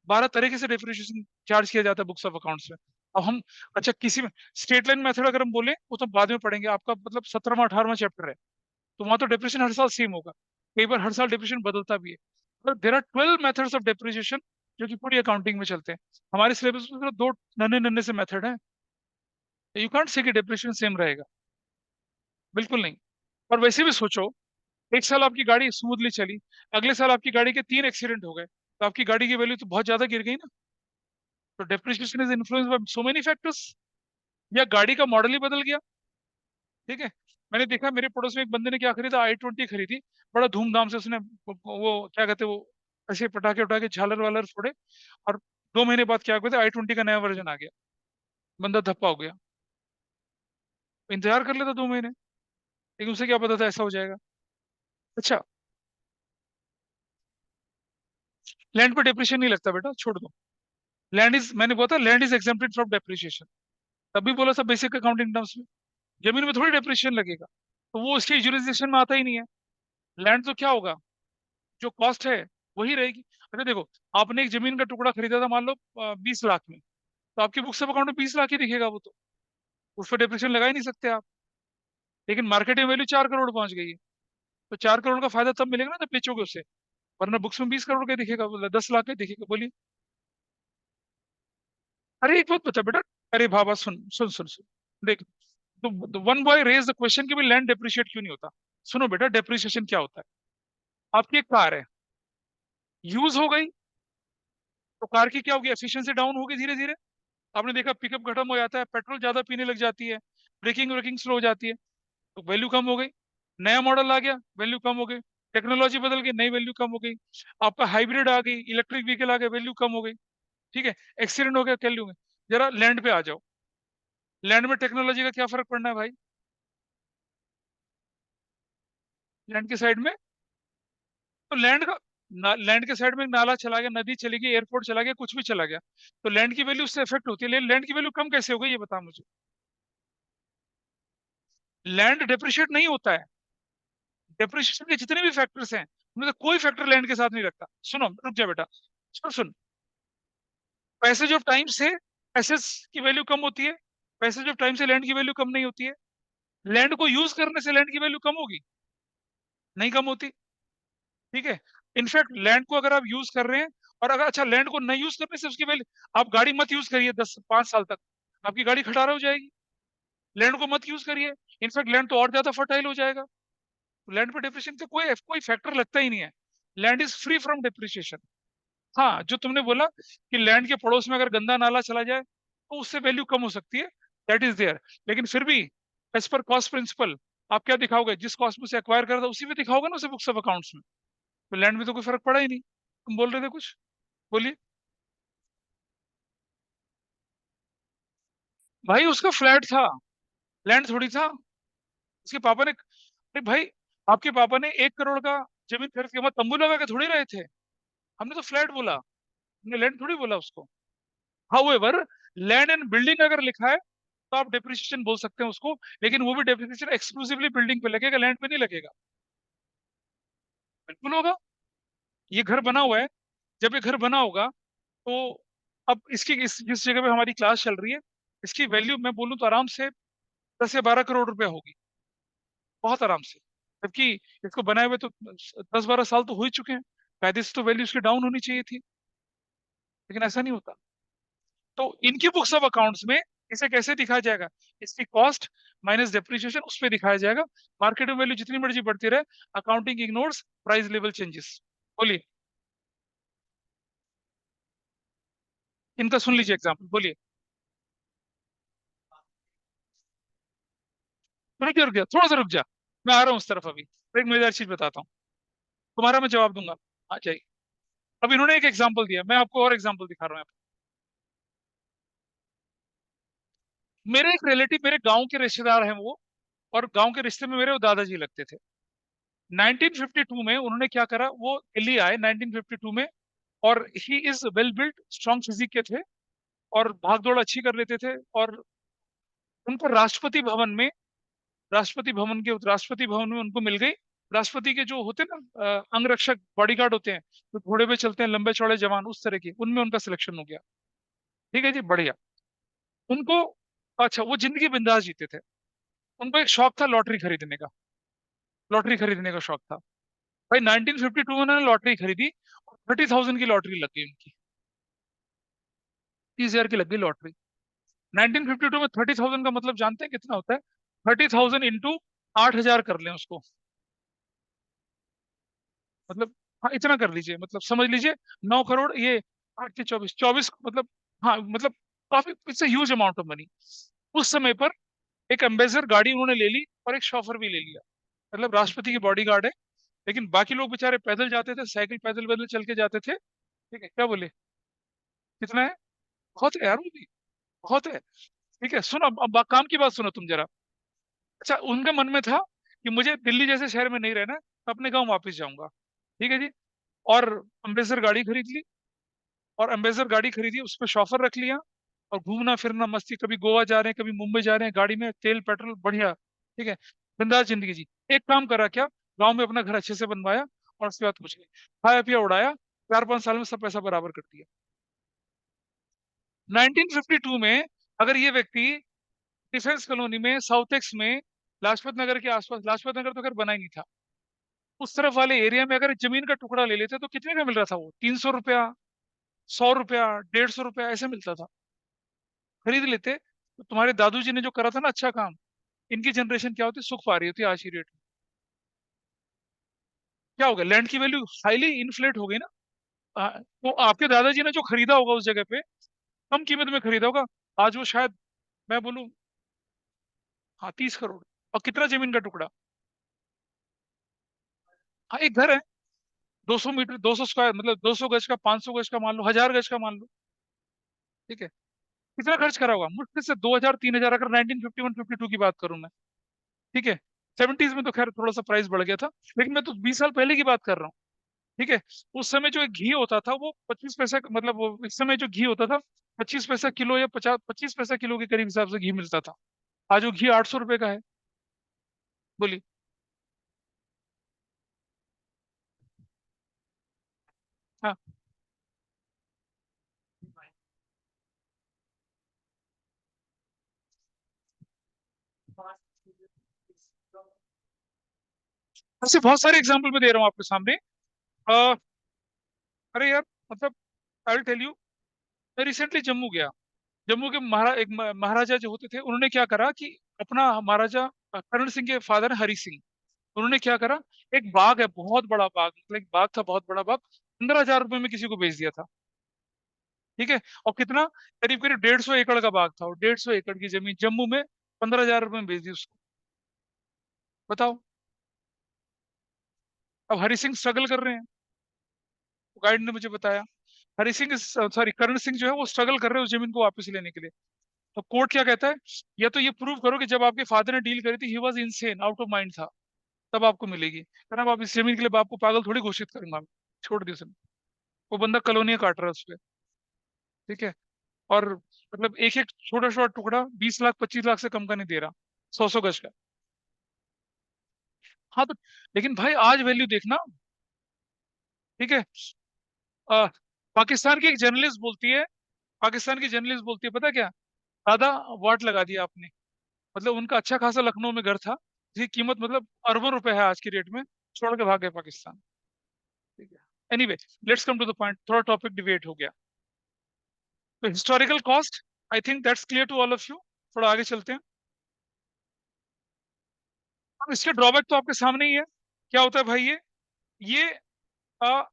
12 तरीके से डिप्रिसिएशन चार्ज किया जाता है बुक्स ऑफ अकाउंट्स में। अब हम, अच्छा किसी में स्ट्रेट लाइन मेथड अगर हम बोले वो तो बाद में पढ़ेंगे, आपका मतलब 17वां 18वां चैप्टर है, तो वहां तो डिप्रेशन हर साल सेम होगा। कई बार हर साल डिप्रेशन बदलता भी है। पर there are 12 methods of depreciation जो कि पूरी अकाउंटिंग में चलते हैं। हमारे सिलेबस में सिर्फ 2 नन्हे नन्हे से मेथड है। यू कांट से कि डिप्रेशन सेम रहेगा, बिल्कुल नहीं। और वैसे भी सोचो, एक साल आपकी गाड़ी स्मूथली चली, अगले साल आपकी गाड़ी के 3 एक्सीडेंट हो गए, तो आपकी गाड़ी की वैल्यू तो बहुत ज्यादा गिर गई ना। तो depreciation is influence by so many factors. या गाड़ी का मॉडल ही बदल गया। ठीक है, मैंने देखा मेरे पड़ोस में एक बंदे ने क्या खरीदा, i20 खरीदी। बड़ा धूमधाम से उसने वो क्या कहते हैं वो, ऐसे पटाखे उठा के झालर वालर फोड़े। और 2 महीने बाद क्या कहते i20 का नया वर्जन आ गया। बंदा धप्पा हो गया। इंतजार कर लेता 2 महीने, लेकिन उसे क्या पता था ऐसा हो जाएगा। अच्छा, लैंड पे डिप्रिशिएशन नहीं लगता बेटा, छोड़ दो। लैंड इज, मैंने बोला था land is exempted from depreciation, तभी बोला था बेसिक अकाउंटिंग टर्म्स में। जमीन में थोड़ी डेप्रिशिएशन लगेगा, तो वो उसके जुरिसडिक्शन में आता ही नहीं है। लैंड तो क्या होगा, जो कॉस्ट है वही रहेगी। अच्छा देखो, आपने एक जमीन का टुकड़ा खरीदा था मान लो 20 लाख में, तो आपकी बुक्स ऑफ अकाउंट में 20 लाख ही दिखेगा वो तो, उस पर डिप्रेशन लगा ही नहीं सकते आप। लेकिन मार्केट में वैल्यू 4 करोड़ पहुंच गई है, तो 4 करोड़ का फायदा तब मिलेगा ना जब बेचोगे उसे, वरना बुक्स में 20 करोड़ का दिखेगा, बोला 10 लाख का दिखेगा। बोलिए। अरे एक बात बता बेटा, अरे बाबा सुन सुन सुन सुन, देख, तो one boy raise the question कि भाई लैंड डेप्रिशिएट क्यों नहीं होता। सुनो बेटा, डेप्रिसिएशन क्या होता है। आपकी एक कार है, यूज हो गई, तो कार की क्या होगी, एफिशिएंसी डाउन होगी धीरे धीरे। आपने देखा पिकअप खत्म हो जाता है, पेट्रोल ज्यादा पीने लग जाती है, ब्रेकिंग व्रेकिंग स्लो हो जाती है, तो वैल्यू कम हो गई। नया मॉडल आ गया, वैल्यू कम हो गई। टेक्नोलॉजी बदल गई, नई वैल्यू कम हो गई। आपका हाइब्रिड आ गई, इलेक्ट्रिक व्हीकल आ गया, वैल्यू कम हो गई। ठीक है, एक्सीडेंट हो गया, क्या लूंगे। जरा लैंड पे आ जाओ, लैंड में टेक्नोलॉजी का क्या फर्क पड़ना है भाई। लैंड के साइड में, तो लैंड का लैंड के साइड में एक नाला चला गया, नदी चली गई, एयरपोर्ट चला गया, कुछ भी चला गया, तो लैंड की वैल्यू उससे इफेक्ट होती है। लेकिन लैंड की वैल्यू कम कैसे हो गई ये बता मुझे। लैंड डिप्रिशिएट नहीं होता है। डेप्रिसिएशन के जितने भी फैक्टर्स हैं उनमें से कोई फैक्टर लैंड के साथ नहीं रखता। सुनो, रुक जा बेटा, सुन सुन। पैसेज ऑफ टाइम से एसेट्स की वैल्यू कम होती है, पैसेज ऑफ टाइम से लैंड की वैल्यू कम नहीं होती है। लैंड को यूज करने से लैंड की वैल्यू कम होगी? नहीं कम होती। ठीक है। इनफैक्ट लैंड को अगर आप यूज कर रहे हैं, और अगर अच्छा लैंड को नहीं यूज करने से उसकी वैल्यू, आप गाड़ी मत यूज करिए 10 5 साल तक, आपकी गाड़ी खटारा हो जाएगी। लैंड को मत यूज करिए, इनफैक्ट लैंड तो और ज्यादा फर्टाइल हो जाएगा। लैंड पे डिप्रिशिएशन का कोई कोई फैक्टर लगता ही नहीं है। Land is free from depreciation. हाँ, जो तुमने बोला कि लैंड के पड़ोस में अगर गंदा नाला चला जाए तो उससे वैल्यू कम हो सकती है, दैट इज देयर। लेकिन फिर भी एज पर कॉस्ट प्रिंसिपल आप क्या दिखाओगे, जिस कॉस्ट में से एक्वायर करा था उसी में दिखाओगे ना उसे बुक्स ऑफ अकाउंट्स में। तो लैंड में तो कोई फर्क पड़ा ही नहीं। तुम बोल रहे थे कुछ, बोलिए। भाई उसका फ्लैट था, लैंड थोड़ी था। उसके पापा ने, अरे भाई, आपके पापा ने 1 करोड़ का जमीन खरीद के वहां तंबू लगा के थोड़ी रहे थे। हमने तो फ्लैट बोला, हमने लैंड थोड़ी बोला उसको। हाउएवर, लैंड एंड बिल्डिंग अगर लिखा है तो आप डेप्रिसिएशन बोल सकते हैं उसको, लेकिन वो भी डेप्रिसिएशन एक्सक्लूसिवली बिल्डिंग पे लगेगा, लैंड पे नहीं लगेगा। बिल्कुल होगा। ये घर बना हुआ है, जब ये घर बना होगा तो अब इसकी जिस जगह पे हमारी क्लास चल रही है, इसकी वैल्यू मैं बोलूँ तो आराम से 10 या 12 करोड़ रुपया होगी, बहुत आराम से। जबकि इसको बनाए हुए तो 10 12 साल तो हो ही चुके हैं, कायदे से तो वैल्यू इसकी डाउन होनी चाहिए थी, लेकिन ऐसा नहीं होता। तो इनकी बुक्स ऑफ अकाउंट्स में इसे कैसे दिखाया जाएगा, इसकी कॉस्ट माइनस डेप्रिसिएशन उस पर दिखाया जाएगा। मार्केट वैल्यू जितनी मर्जी बढ़ती रहे, accounting ignores price level changes. बोलिए, इनका सुन लीजिए एग्जाम्पल, बोलिए। रुक जा, थोड़ा सा रुक जा, मैं आ रहा हूँ उस तरफ अभी। एक मजेदार चीज बताता हूँ, तुम्हारा मैं जवाब दूंगा। आ जाइए। अब इन्होंने एक एग्जाम्पल दिया, मैं आपको और एग्जाम्पल दिखा रहा हूँ। मेरे एक रिलेटिव, मेरे गांव के रिश्तेदार हैं वो, और गांव के रिश्ते में मेरे वो दादाजी लगते थे। 1952 में उन्होंने क्या करा, वो दिल्ली आए 1952 में, और he is well built, strong physique के थे, और भाग दौड़ अच्छी कर लेते थे। और उनको राष्ट्रपति भवन में उनको मिल गई। राष्ट्रपति के जो होते हैं ना अंगरक्षक बॉडीगार्ड होते हैं, जो घोड़े पे चलते हैं, लंबे चौड़े जवान, उस तरह के, उनमें उनका सिलेक्शन हो गया। ठीक है जी, बढ़िया। उनको, अच्छा, वो जिंदगी बिंदास जीते थे। उनको एक शौक था लॉटरी खरीदने का, लॉटरी खरीदने का शौक था। भाई 1952 में उन्होंने लॉटरी खरीदी, 30,000 की लॉटरी लग गई उनकी। 30,000 की लग गई लॉटरी। 1952 में 30,000 का मतलब जानते हैं कितना होता है? 30,000 इंटू 8,000 कर लें उसको, मतलब, हाँ इतना कर लीजिए, मतलब समझ लीजिए 9 करोड़, ये 8 के 24, 24 मतलब, हाँ मतलब काफी, it's huge amount of money. उस समय पर एक एम्बेसडर गाड़ी उन्होंने ले ली और एक शॉफर भी ले लिया। मतलब राष्ट्रपति की बॉडी गार्ड है, लेकिन बाकी लोग बेचारे पैदल जाते थे, साइकिल पैदल पैदल चल के जाते थे। ठीक है, क्या बोले, कितना है? बहुत है यार वो भी, बहुत है। ठीक है, सुनो अब काम की बात सुनो तुम जरा। अच्छा, उनके मन में था कि मुझे दिल्ली जैसे शहर में नहीं रहना, मैं अपने गांव वापस जाऊंगा। ठीक है जी। और अम्बेसडर गाड़ी खरीद ली, और अम्बेसडर गाड़ी खरीदी, उस पर शॉफर रख लिया, और घूमना फिरना मस्ती, कभी गोवा जा रहे हैं, कभी मुंबई जा रहे हैं, गाड़ी में तेल पेट्रोल बढ़िया। ठीक है, बिंदास जिंदगी जी। एक काम करा क्या, गांव में अपना घर अच्छे से बनवाया, और उसके बाद कुछ नहीं, खाया पिया उड़ाया, 4 5 साल में सब पैसा बराबर कर दिया। 1952 में अगर ये व्यक्ति डिफेंस कॉलोनी में, साउथ एक्स में, लाजपत नगर के आसपास, लाजपत नगर तो खैर बना ही नहीं था, उस तरफ वाले एरिया में अगर जमीन का टुकड़ा ले लेते तो कितने का मिल रहा था वो? 300 रुपया, 100 रुपया, 150 रुपया ऐसे मिलता था। खरीद लेते तो तुम्हारे दादू जी ने जो करा था ना अच्छा काम, इनकी जनरेशन क्या होती, सुख पा रही होती आज की डेट में। क्या होगा, लैंड की वैल्यू हाईली इन्फ्लेट हो गई ना। तो आपके दादाजी ने जो खरीदा होगा उस जगह पे, कम कीमत में खरीदा होगा, आज वो शायद, मैं बोलूं, हाँ 30 करोड़। और कितना जमीन का टुकड़ा? हाँ एक घर है, 200 मीटर, 200 स्क्वायर, मतलब 200 गज का, 500 गज का मान लो, 1,000 गज का मान लो। ठीक है, कितना खर्च करा होगा? मुश्किल से 2,000 3,000, अगर 1951 52 की बात करूं मैं। ठीक है, 70s में तो खैर थोड़ा सा प्राइस बढ़ गया था, लेकिन मैं तो 20 साल पहले की बात कर रहा हूँ। ठीक है, उस समय जो एक घी होता था वो 25 पैसा, मतलब वो इस समय जो घी होता था 25 पैसा किलो, या 25 पैसा किलो के करीब हिसाब से घी मिलता था। आज वो घी 800 रुपए का है। बोलिए। हाँ, ऐसे बहुत सारे एग्जाम्पल मैं दे रहा हूँ आपके सामने। अ, अरे यार, मतलब आई विल टेल यू। मैं रिसेंटली जम्मू गया। जम्मू के महाराजा जो होते थे, उन्होंने क्या करा कि अपना महाराजा करण सिंह के फादर हरि सिंह, उन्होंने क्या करा, एक बाग है, बहुत बड़ा बाग, मतलब एक बाग था, बहुत बड़ा बाग, 15,000 रुपए में किसी को बेच दिया था। ठीक है। और कितना, करीब करीब 150 एकड़ का बाग था, और 150 एकड़ की जमीन जम्मू में 15,000 रुपए में बेच दी उसको। बताओ। अब हरि सिंह स्ट्रगल कर रहे हैं, गाइड ने मुझे बताया। हरि सिंह, सॉरी, करण सिंह जो है वो स्ट्रगल कर रहे हैं उस जमीन को वापस लेने के लिए। तो कोर्ट क्या कहता है, या तो ये प्रूव करो कि जब आपके फादर ने डील करी थी he was insane, out of mind था, तब आपको मिलेगी, वरना आप इस जमीन के लिए बाप को पागल थोड़ी घोषित करूंगा मैं। छोड़ दी उसने। वो बंदा कॉलोनियां काट रहा है उस पे। ठीक है। और मतलब एक एक छोटा छोटा टुकड़ा 20 लाख 25 लाख से कम का नहीं दे रहा, 100 100 गज का। हाँ तो, लेकिन भाई आज वैल्यू देखना। ठीक है। अ, पाकिस्तान की एक जर्नलिस्ट बोलती है, पाकिस्तान की जर्नलिस्ट बोलती है, पता क्या, ज्यादा वाट लगा दिया आपने। मतलब उनका अच्छा खासा लखनऊ में घर था, जिसकी कीमत मतलब अरबों रुपए है आज की डेट में, छोड़ के भाग गए पाकिस्तान। ठीक है। Anyway, let's come to the point, थोड़ा टॉपिक डिबेट हो गया। तो historical cost, I think that's clear to all of you. थोड़ा आगे चलते हैं। अब इसके ड्रॉबैक तो आपके सामने ही है। क्या होता है भाई ये आ,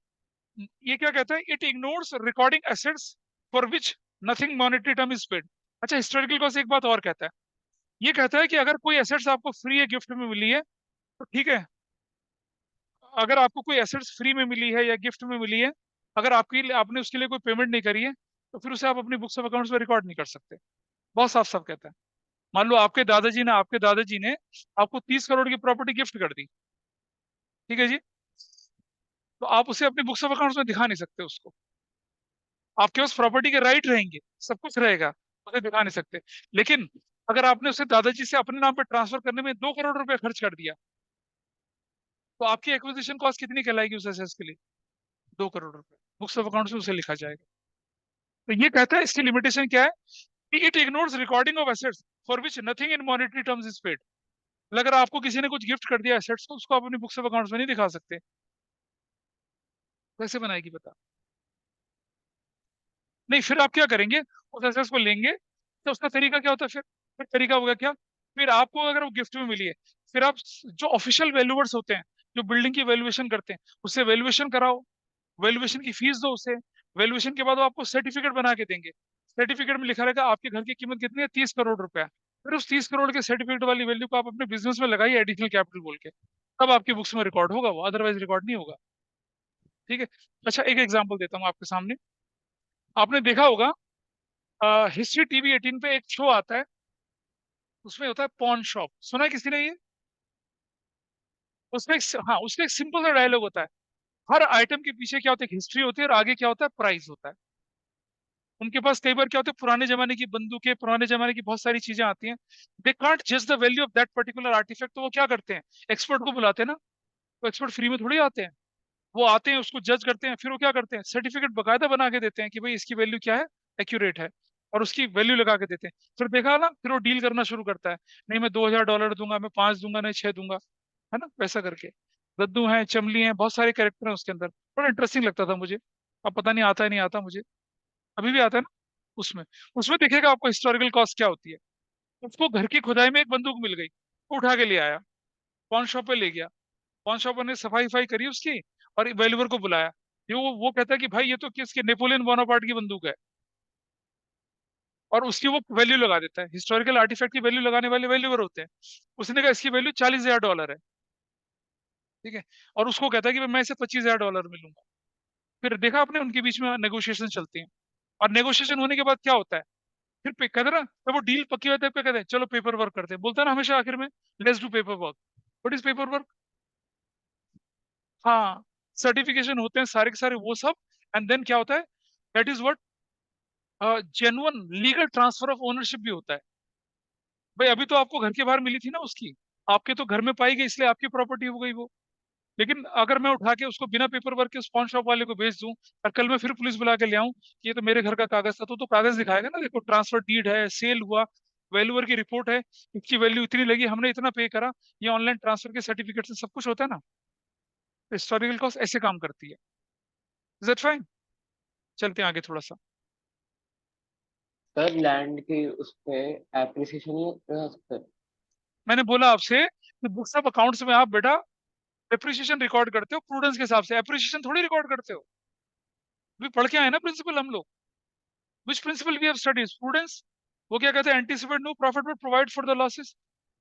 ये क्या कहता है, it ignores recording assets for which nothing monetary term is paid. अच्छा, हिस्टोरिकल कॉस्ट एक बात और कहता है, ये कहता है कि अगर कोई एसेट्स आपको फ्री या गिफ्ट में मिली है, तो ठीक है, अगर आपको कोई एसेट्स फ्री में मिली है या गिफ्ट में मिली है, अगर आपने उसके लिए कोई पेमेंट नहीं करी है, तो फिर उसे आप अपनी बुक्स ऑफ अकाउंट्स में रिकॉर्ड नहीं कर सकते। बहुत साफ साफ कहता है। मान लो आपके दादाजी ने आपको 30 करोड़ की प्रॉपर्टी गिफ्ट कर दी। ठीक है जी। तो आप उसे अपनी बुक्स ऑफ अकाउंट्स में दिखा नहीं सकते उसको। आपके पास प्रॉपर्टी के राइट रहेंगे, सब कुछ रहेगा, उसे दिखा नहीं सकते। लेकिन अगर आपने उसे दादाजी से अपने नाम पर ट्रांसफर करने में 2 करोड़ रुपए खर्च कर दिया, तो आपकी एक्विजिशन कॉस्ट कितनी कहलाएगी उस एसेट्स के लिए? 2 करोड़ रुपए बुक्स ऑफ अकाउंट्स में उसे लिखा जाएगा। तो ये कहता है, इसकी लिमिटेशन क्या है, कि it ignores recording of assets for which nothing in monetary terms is paid. अगर आपको किसी ने कुछ गिफ्ट कर दिया एसेट्स को, उसको आप अपनी बुक्स ऑफ अकाउंट्स में नहीं दिखा सकते। कैसे बनाएगी बता। नहीं, फिर आप क्या करेंगे, उस एसेट्स को लेंगे, तो उसका तरीका क्या होता है फिर तरीका होगा क्या, फिर आपको अगर वो गिफ्ट में मिली है, फिर आप जो ऑफिशियल वैल्यूअर्स होते हैं, जो बिल्डिंग की वैल्यूएशन करते हैं, उससे वैल्यूएशन कराओ, वैल्यूएशन की फीस दो उसे। वैल्यूएशन के बाद वो आपको सर्टिफिकेट बना के देंगे। सर्टिफिकेट में लिखा रहेगा आपके घर की कीमत कितनी है, 30 करोड़ रुपया। फिर उस 30 करोड़ के सर्टिफिकेट वाली वैल्यू को आप अपने बिजनेस में लगाइए एडिशनल कैपिटल बोल के, तब आपकी बुक्स में रिकॉर्ड होगा वो, अदरवाइज रिकॉर्ड नहीं होगा। ठीक है। अच्छा, एक एग्जांपल देता हूँ आपके सामने। आपने देखा होगा, हिस्ट्री टीवी 18 पे एक शो आता है, उसमें होता है पॉन शॉप, सुना है किसी ने ये? हाँ, उसमें एक सिंपल सा डायलॉग होता है, हर आइटम के पीछे क्या होता है, हिस्ट्री होती है, और आगे क्या होता है, प्राइस होता है। उनके पास कई बार क्या होता है, पुराने जमाने की बंदूकें, पुराने जमाने की बहुत सारी चीजें आती हैं। दे कांट जज the value of that particular artifact, तो वो क्या करते हैं, एक्सपर्ट को बुलाते हैं ना। तो एक्सपर्ट फ्री में थोड़ी आते हैं, वो आते हैं, उसको जज करते हैं, फिर वो क्या करते हैं, सर्टिफिकेट बकायदा बना के देते हैं कि भाई इसकी वैल्यू क्या है, एक्यूरेट है, और उसकी वैल्यू लगा के देते हैं। फिर देखा ना, फिर वो डील करना शुरू करता है, नहीं मैं $2,000 दूंगा, मैं 5 दूंगा, नहीं 6 दूंगा, है ना, वैसा करके। दद्दू हैं, चमली हैं, बहुत सारे कैरेक्टर हैं उसके अंदर, बड़ा इंटरेस्टिंग लगता था मुझे। अब पता नहीं आता है नहीं आता मुझे, अभी भी आता है ना। उसमें उसमें देखिएगा आपको हिस्टोरिकल कॉस्ट क्या होती है। उसको घर की खुदाई में एक बंदूक मिल गई, वो उठा के ले आया, पॉन शॉप पे ले गया, पॉन शॉपर ने सफाई वफाई करी उसकी, और वैल्यूअर को बुलाया। ये वो कहता है कि भाई ये तो किसके, नेपोलियन बोनापार्ट की बंदूक है, और उसकी वो वैल्यू लगा देता है। हिस्टोरिकल आर्टिफैक्ट की वैल्यू लगाने वाले वैल्यूअर होते हैं। उसने कहा इसकी वैल्यू $40,000 है। ठीक है। और उसको कहता है कि मैं इसे $25,000 में लूंगा। फिर देखा आपने, उनके बीच में नेगोशिएशन चलती है, और नेगोशिएशन होने के बाद क्या होता है, फिर कहते हैं ना, जब वो डील पक्की होती है, कहते हैं चलो पेपर वर्क करते हैं, बोलता है ना हमेशा आखिर में, let's do paper work. What is paper work? हाँ, सर्टिफिकेशन होते हैं सारे के सारे वो सब। एंड देन क्या होता है, that is what, genuine legal transfer of ownership भी होता है। भाई अभी तो आपको घर के बाहर मिली थी ना उसकी, आपके तो घर में पाई गई, इसलिए आपकी प्रॉपर्टी हो गई वो। लेकिन अगर मैं उठा के उसको बिना पेपर वर्क के उस पॉन शॉप वाले को बेच दूं, और कल मैं फिर पुलिस बुला के ले आऊं कि ये तो मेरे घर का कागज था, तो कागज दिखाएगा ना, देखो ट्रांसफर डीड है, सेल हुआ, वैल्यूअर की रिपोर्ट है, इसकी वैल्यू इतनी लगी, हमने इतना पे करा, ये ऑनलाइन ट्रांसफर के सर्टिफिकेट से सब कुछ होता है ना। हिस्टोरिकल कॉस्ट ऐसे काम करती है। Is that fine? चलते हैं आगे थोड़ा सा। सर लैंड की उस पे एप्रिसिएशन ही लगा सकते हैं। मैंने बोला आपसे कि बुक्स ऑफ अकाउंट्स में आप बेटा डेप्रिसिएशन रिकॉर्ड करते हो प्रूडेंस के हिसाब से, एप्रिसिएशन थोड़ी रिकॉर्ड करते हो। भी पढ़ के आए ना प्रिंसिपल हम लोग। Which principle we have studies? Prudence. वो क्या कहते हैं? Anticipate no profit but provide for the losses.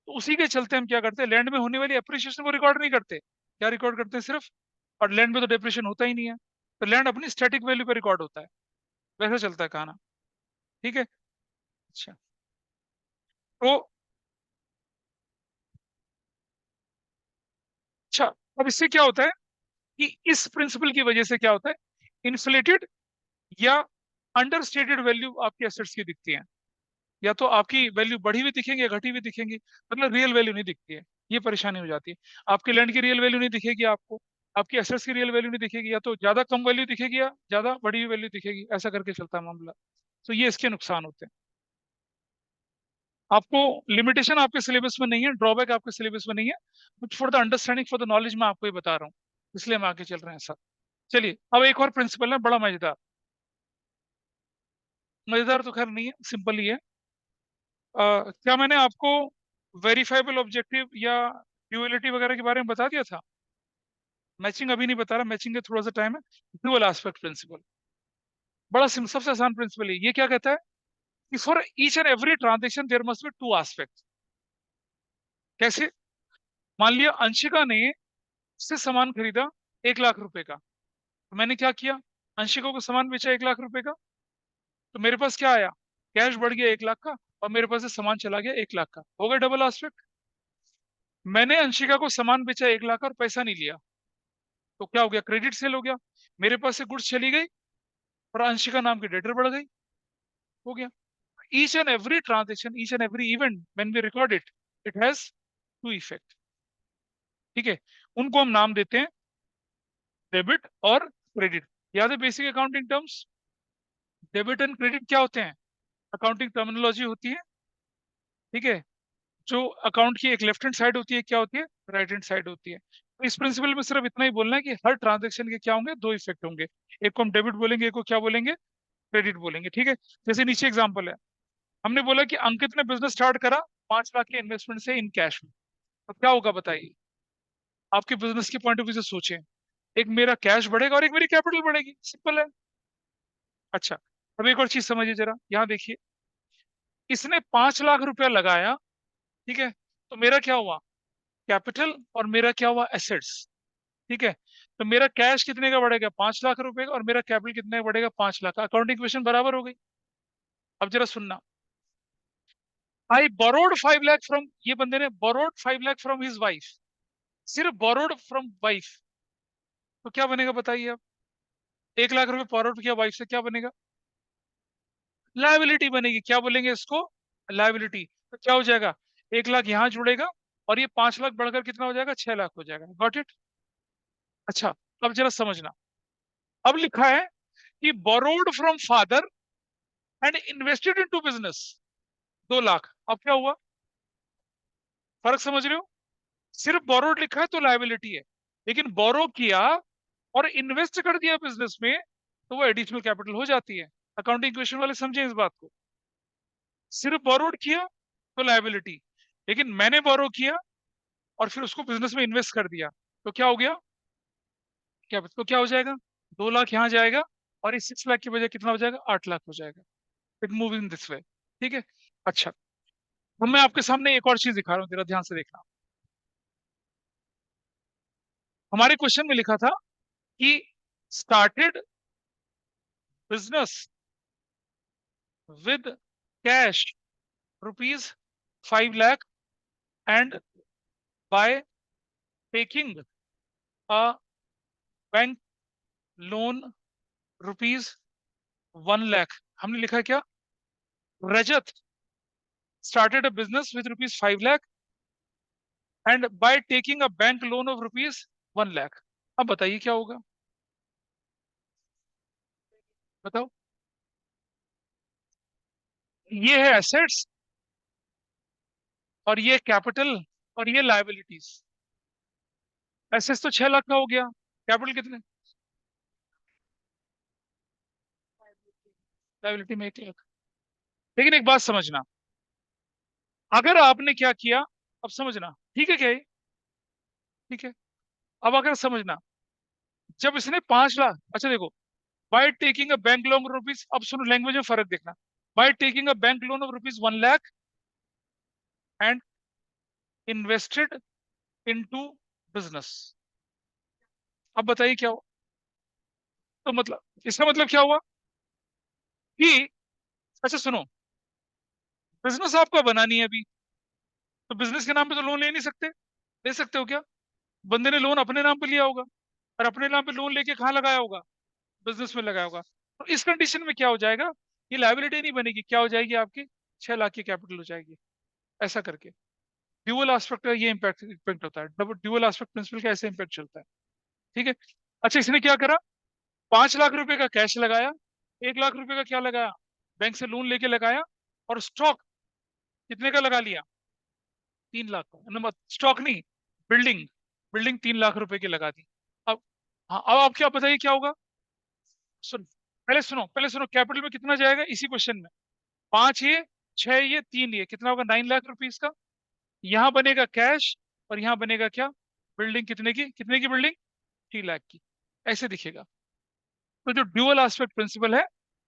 तो उसी के चलते हम क्या करते हैं, लैंड में होने वाली एप्रिसिएशन को रिकॉर्ड नहीं करते। क्या रिकॉर्ड करते हैं सिर्फ? और लैंड में तो डेप्रिसिएशन होता ही नहीं है, तो लैंड अपनी स्टैटिक वैल्यू पे रिकॉर्ड होता है। वैसा चलता है कहाना। ठीक है। अच्छा, तो अच्छा, अब इससे क्या होता है कि इस प्रिंसिपल की वजह से क्या होता है, इन्फ्लेटेड या अंडरस्टेटेड वैल्यू आपकी एसेट्स की दिखती है। या तो आपकी वैल्यू बढ़ी हुई दिखेंगी या घटी हुई दिखेंगी, मतलब रियल वैल्यू नहीं दिखती है। ये परेशानी हो जाती है। आपके लैंड की रियल वैल्यू नहीं दिखेगी आपको, आपकी एसेट्स की रियल वैल्यू नहीं दिखेगी, या तो ज्यादा कम वैल्यू दिखेगी या ज्यादा बढ़ी हुई वैल्यू दिखेगी, ऐसा करके चलता है मामला। तो ये इसके नुकसान होते हैं। आपको लिमिटेशन आपके सिलेबस में नहीं है, ड्रॉबैक आपके सिलेबस में नहीं है, but for the understanding, for the knowledge मैं आपको ये बता रहा हूँ, इसलिए हम आगे चल रहे हैं सर। चलिए, अब एक और प्रिंसिपल है बड़ा मजेदार। मजेदार तो खैर नहीं है, सिंपल ही है। क्या मैंने आपको वेरीफाइबल ऑब्जेक्टिव या ड्यूअलिटी वगैरह के बारे में बता दिया था? मैचिंग अभी नहीं बता रहा, मैचिंग के थोड़ा सा टाइम है। ड्यूअल एस्पेक्ट प्रिंसिपल बड़ा सबसे आसान प्रिंसिपल है। ये क्या कहता है कि for each and every transaction there must be two aspect. कैसे? मान लिया अंशिका ने से सामान खरीदा 1 लाख रुपए का, तो मैंने क्या किया, अंशिका को सामान बेचा 1 लाख रुपए का, तो मेरे पास क्या आया, कैश बढ़ गया 1 लाख का, और मेरे पास से सामान चला गया 1 लाख का, हो गया डबल एस्पेक्ट। मैंने अंशिका को सामान बेचा 1 लाख का और पैसा नहीं लिया, तो क्या हो गया, क्रेडिट सेल हो गया। मेरे पास से गुड्स चली गई और अंशिका नाम की डेटर बढ़ गई, हो गया। Each and every transaction, each and every event when we record it, it has to effect. ठीक है, उनको हम नाम देते हैं डेबिट और क्रेडिट। याद है basic accounting terms? Debit and credit क्या होते हैं? अकाउंटिंग टर्मिनोलॉजी होती है। ठीक है, जो अकाउंट की एक लेफ्ट हैंड साइड होती है, क्या होती है, राइट हैंड साइड होती है। तो इस प्रिंसिपल में सिर्फ इतना ही बोलना है कि हर ट्रांजेक्शन के क्या होंगे, दो इफेक्ट होंगे। एक को हम डेबिट बोलेंगे, एक को क्या बोलेंगे, क्रेडिट बोलेंगे। ठीक है, जैसे नीचे एग्जांपल है, हमने बोला कि अंकित ने बिजनेस स्टार्ट करा 5 लाख के इन्वेस्टमेंट से इन कैश में। तो क्या होगा बताइए, आपके बिजनेस के पॉइंट ऑफ व्यू से सोचें। एक मेरा कैश बढ़ेगा और एक मेरी कैपिटल बढ़ेगी, सिंपल है। अच्छा, अब एक और चीज समझिए जरा, यहाँ देखिए, इसने 5 लाख रुपया लगाया, ठीक है, तो मेरा क्या हुआ, कैपिटल, और मेरा क्या हुआ, एसेट्स। ठीक है, तो मेरा कैश कितने का बढ़ेगा, 5 लाख रुपए का, और मेरा कैपिटल कितने का बढ़ेगा, 5 लाख का। अकाउंटिंग इक्वेशन बराबर हो गई। अब जरा सुनना, आई बोरोड 5 लाख फ्रॉम, ये बंदे ने borrowed 5 lakh from his wife, सिर्फ बोरोड फ्रॉम वाइफ, तो क्या बनेगा बताइए अब? 1 लाख रुपए बोरोड किया वाइफ से, क्या बनेगा, लाइबिलिटी बनेगी। क्या बोलेंगे इसको, लाइबिलिटी। तो क्या हो जाएगा, 1 लाख यहाँ जुड़ेगा, और ये 5 लाख बढ़कर कितना हो जाएगा, 6 लाख हो जाएगा। Got it? अच्छा, अब जरा समझना, अब लिखा है कि borrowed from father and invested into business 2 lakh. अब क्या हुआ, फर्क समझ रहे हो? सिर्फ बोरोड लिखा है तो लाइबिलिटी है, लेकिन बोरो किया और इन्वेस्ट कर दिया बिजनेस में, तो वो एडिशनल कैपिटल हो जाती है। अकाउंटिंग क्वेश्चन वाले समझे इस बात को? सिर्फ बोरोड किया तो लाइबिलिटी, लेकिन मैंने बोरो किया और फिर उसको बिजनेस में इन्वेस्ट कर दिया, तो क्या हो गया, क्या तो क्या हो जाएगा, 2 लाख यहाँ जाएगा, और इस 6 लाख की बजाय कितना हो जाएगा, 8 लाख हो जाएगा। It move in this way. ठीक है। अच्छा, अब मैं आपके सामने एक और चीज दिखा रहा हूँ, जरा ध्यान से देखना। हमारे क्वेश्चन में लिखा था कि started business with cash ₹5 lakh and by taking a bank loan ₹1 lakh. हमने लिखा क्या, रजत started a business with ₹5 lakh and by taking a bank loan of ₹1 lakh. अब बताइए क्या होगा, बताओ। ये है एसेट्स, और ये कैपिटल, और ये लायबिलिटीज। एसेट्स तो 6 लाख का हो गया, कैपिटल कितने, लायबिलिटी में 1 लाख। लेकिन एक बात समझना, अगर आपने क्या किया, अब समझना, ठीक है क्या ये? ठीक है। अब अगर समझना, जब इसने 5 लाख, अच्छा देखो, by taking a bank loan rupees, अब सुनो लैंग्वेज में फर्क देखना, by taking a bank loan of rupees 1 lakh and invested into business. अब बताइए क्या हुआ? तो मतलब इसका मतलब क्या हुआ कि, अच्छा सुनो, बिजनेस आपको बनानी है अभी, तो बिजनेस के नाम पे तो लोन ले नहीं सकते, ले सकते हो क्या? बंदे ने लोन अपने नाम पे लिया होगा, और अपने नाम पे लोन लेके कहाँ लगाया होगा? बिजनेस में लगाया होगा। तो इस कंडीशन में क्या हो जाएगा, ये लायबिलिटी नहीं बनेगी, क्या हो जाएगी आपकी, 6 लाख की कैपिटल हो जाएगी। ऐसा करके ड्यूअल एस्पेक्ट का ये इम्पैक्ट इम्पैक्ट होता है, डबल ड्यूअल एस्पेक्ट प्रिंसिपल का ऐसे इम्पैक्ट चलता है। ठीक है। अच्छा इसने क्या करा, 5 लाख रुपए का कैश लगाया, 1 लाख रुपए का क्या लगाया, बैंक से लोन लेके लगाया, और स्टॉक कितने का लगा लिया, 3 लाख का, नंबर स्टॉक नहीं, बिल्डिंग, बिल्डिंग 3 लाख रुपए की लगा दी। अब, हाँ अब आप क्या बताइए क्या होगा? सुन, पहले सुनो कैपिटल में कितना जाएगा इसी क्वेश्चन में, 5 ये, 6 ये, 3 ये, कितना होगा, 9 लाख रुपीज का। यहाँ बनेगा कैश, और यहाँ बनेगा क्या, बिल्डिंग, कितने की बिल्डिंग, 3 लाख की। ऐसे दिखेगा। तो जो ड्यूअल एस्पेक्ट प्रिंसिपल है,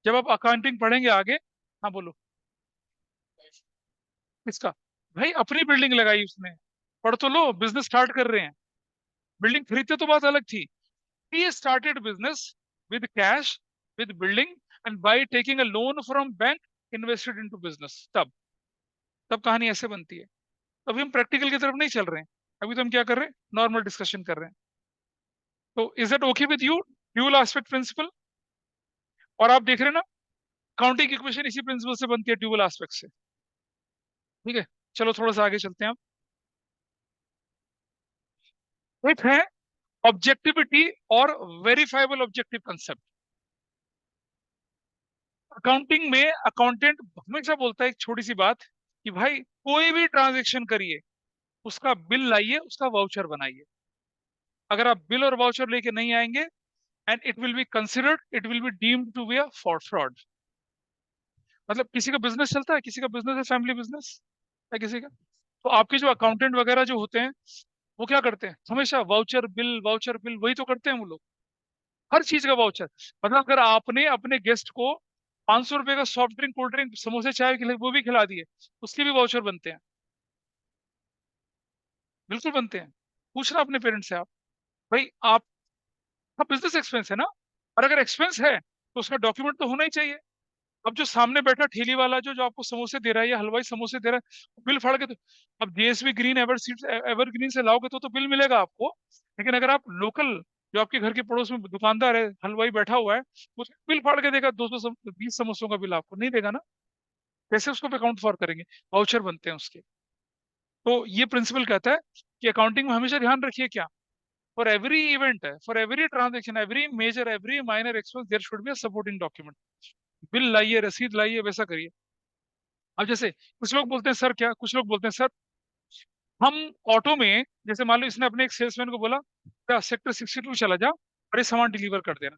जब आप अकाउंटिंग पढ़ेंगे आगे, हाँ बोलो, किसका, भाई अपनी बिल्डिंग लगाई उसने, पढ़ तो लो, बिजनेस स्टार्ट कर रहे हैं, बिल्डिंग खरीदते तो बात अलग थी। He started business with cash, with building, and by taking a loan from bank, invested into business। तब कहानी ऐसे बनती है। तो अभी हम प्रैक्टिकल की तरफ नहीं चल रहे हैं, अभी तो हम क्या कर रहे हैं, नॉर्मल डिस्कशन कर रहे हैं। तो is that okay with you, dual aspect principle? और आप देख रहे हैं ना, काउंटिंग इक्वेशन इसी प्रिंसिपल से बनती है, ड्यूअल एस्पेक्ट से। ठीक है, चलो थोड़ा सा आगे चलते हैं। एक है ऑब्जेक्टिविटी और वेरीफाइबल ऑब्जेक्टिव कंसेप्ट। अकाउंटिंग में अकाउंटेंट हमेशा बोलता है एक छोटी सी बात, कि भाई कोई भी ट्रांजेक्शन करिए, उसका बिल लाइए, उसका वाउचर बनाइए। अगर आप बिल और वाउचर लेके नहीं आएंगे, and it will be considered, it will be deemed to be a fraud. मतलब किसी का बिजनेस चलता है, किसी का बिजनेस है, फैमिली बिजनेस है किसी का, तो आपके जो अकाउंटेंट वगैरह जो होते हैं, वो क्या करते हैं, हमेशा वाउचर बिल वही तो करते हैं वो लोग, हर चीज का वाउचर। मतलब अगर आपने अपने गेस्ट को 500 रुपए का सॉफ्ट ड्रिंक, कोल्ड ड्रिंक, समोसे, चाय खिला, वो भी खिला दिए, उसके भी वाउचर बनते हैं, बिल्कुल बनते हैं। पूछना अपने पेरेंट्स से आप, भाई आप, हाँ बिजनेस एक्सपेंस है ना, और अगर एक्सपेंस है तो उसका डॉक्यूमेंट तो होना ही चाहिए। अब जो सामने बैठा ठेली वाला जो जो आपको समोसे दे रहा है, या हलवाई समोसे दे रहा है, बिल फाड़ के तो, अब जेएसबी ग्रीन एवरग्रीन से लाओगे तो बिल मिलेगा आपको। लेकिन अगर आप लोकल, जो आपके घर के पड़ोस में दुकानदार है, हलवाई बैठा हुआ है, वो बिल फाड़ के देगा, 220 समोसों का बिल आपको नहीं देगा ना, कैसे उसको पे काउंट फॉर करेंगे, वाउचर बनते हैं उसके। तो ये प्रिंसिपल कहता है कि अकाउंटिंग में हमेशा ध्यान रखिए क्या, for every event, for every transaction, every major, every minor expense, there should be a supporting document. Bill लाइए, रसीद लाइए, वैसा करिए। अब जैसे कुछ लोग बोलते हैं सर, क्या कुछ लोग बोलते हैं सर, हम ऑटो में, जैसे मान लो इसने अपने एक सेल्समैन को बोला, क्या सेक्टर 62 चला जा और ये सामान डिलीवर कर देना।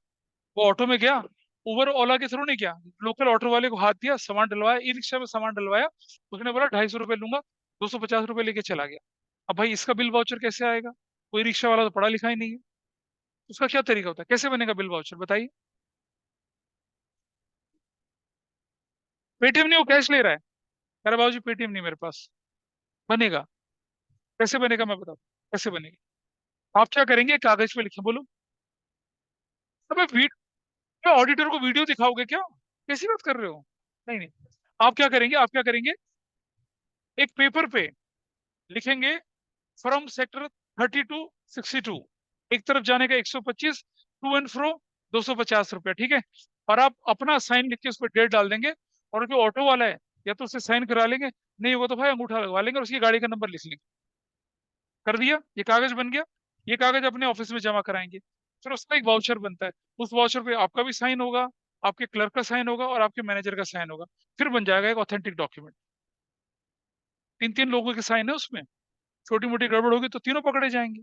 वो ऑटो में गया, उबर ओला के थ्रू नहीं गया, लोकल ऑटो वाले को हाथ दिया, सामान डलवाया, ई रिक्शा में सामान डलवाया, उसने बोला 250 रुपये लूंगा, 250 रुपये लेके चला गया। अब भाई इसका बिल वाउचर कैसे आएगा, कोई रिक्शा वाला तो पढ़ा लिखा ही नहीं है, उसका क्या तरीका होता है, कैसे बनेगा बिल वाउचर बताइए? पेटीएम नहीं, वो कैश ले रहा है, कह रहा बाबूजी पेटीएम नहीं मेरे पास, बनेगा, कैसे बनेगा मैं बताऊँ, कैसे बनेगा? आप क्या करेंगे, कागज पे लिखे, बोलो। अब ऑडिटर को वीडियो दिखाओगे क्या, कैसी बात कर रहे हो? नहीं नहीं, आप क्या करेंगे, आप क्या करेंगे, एक पेपर पे लिखेंगे, फ्रॉम सेक्टर 30 to 62, एक तरफ जाने का 125, टू एंड फ्रो 250 रुपया, ठीक है। और आप अपना साइन लिख के उस पर डेट डाल देंगे, और जो ऑटो वाला है, या तो उसे साइन करा लेंगे, नहीं होगा तो भाई अंगूठा लगवा लेंगे, और उसकी गाड़ी का नंबर लिख लेंगे, कर दिया, ये कागज बन गया। ये कागज अपने ऑफिस में जमा कराएंगे, फिर उसका एक वाउचर बनता है, उस वाउचर पे आपका भी साइन होगा, आपके क्लर्क का साइन होगा, और आपके मैनेजर का साइन होगा, फिर बन जाएगा एक ऑथेंटिक डॉक्यूमेंट। 3 3 लोगों के साइन है उसमें, छोटी मोटी गड़बड़ होगी तो तीनों पकड़े जाएंगे।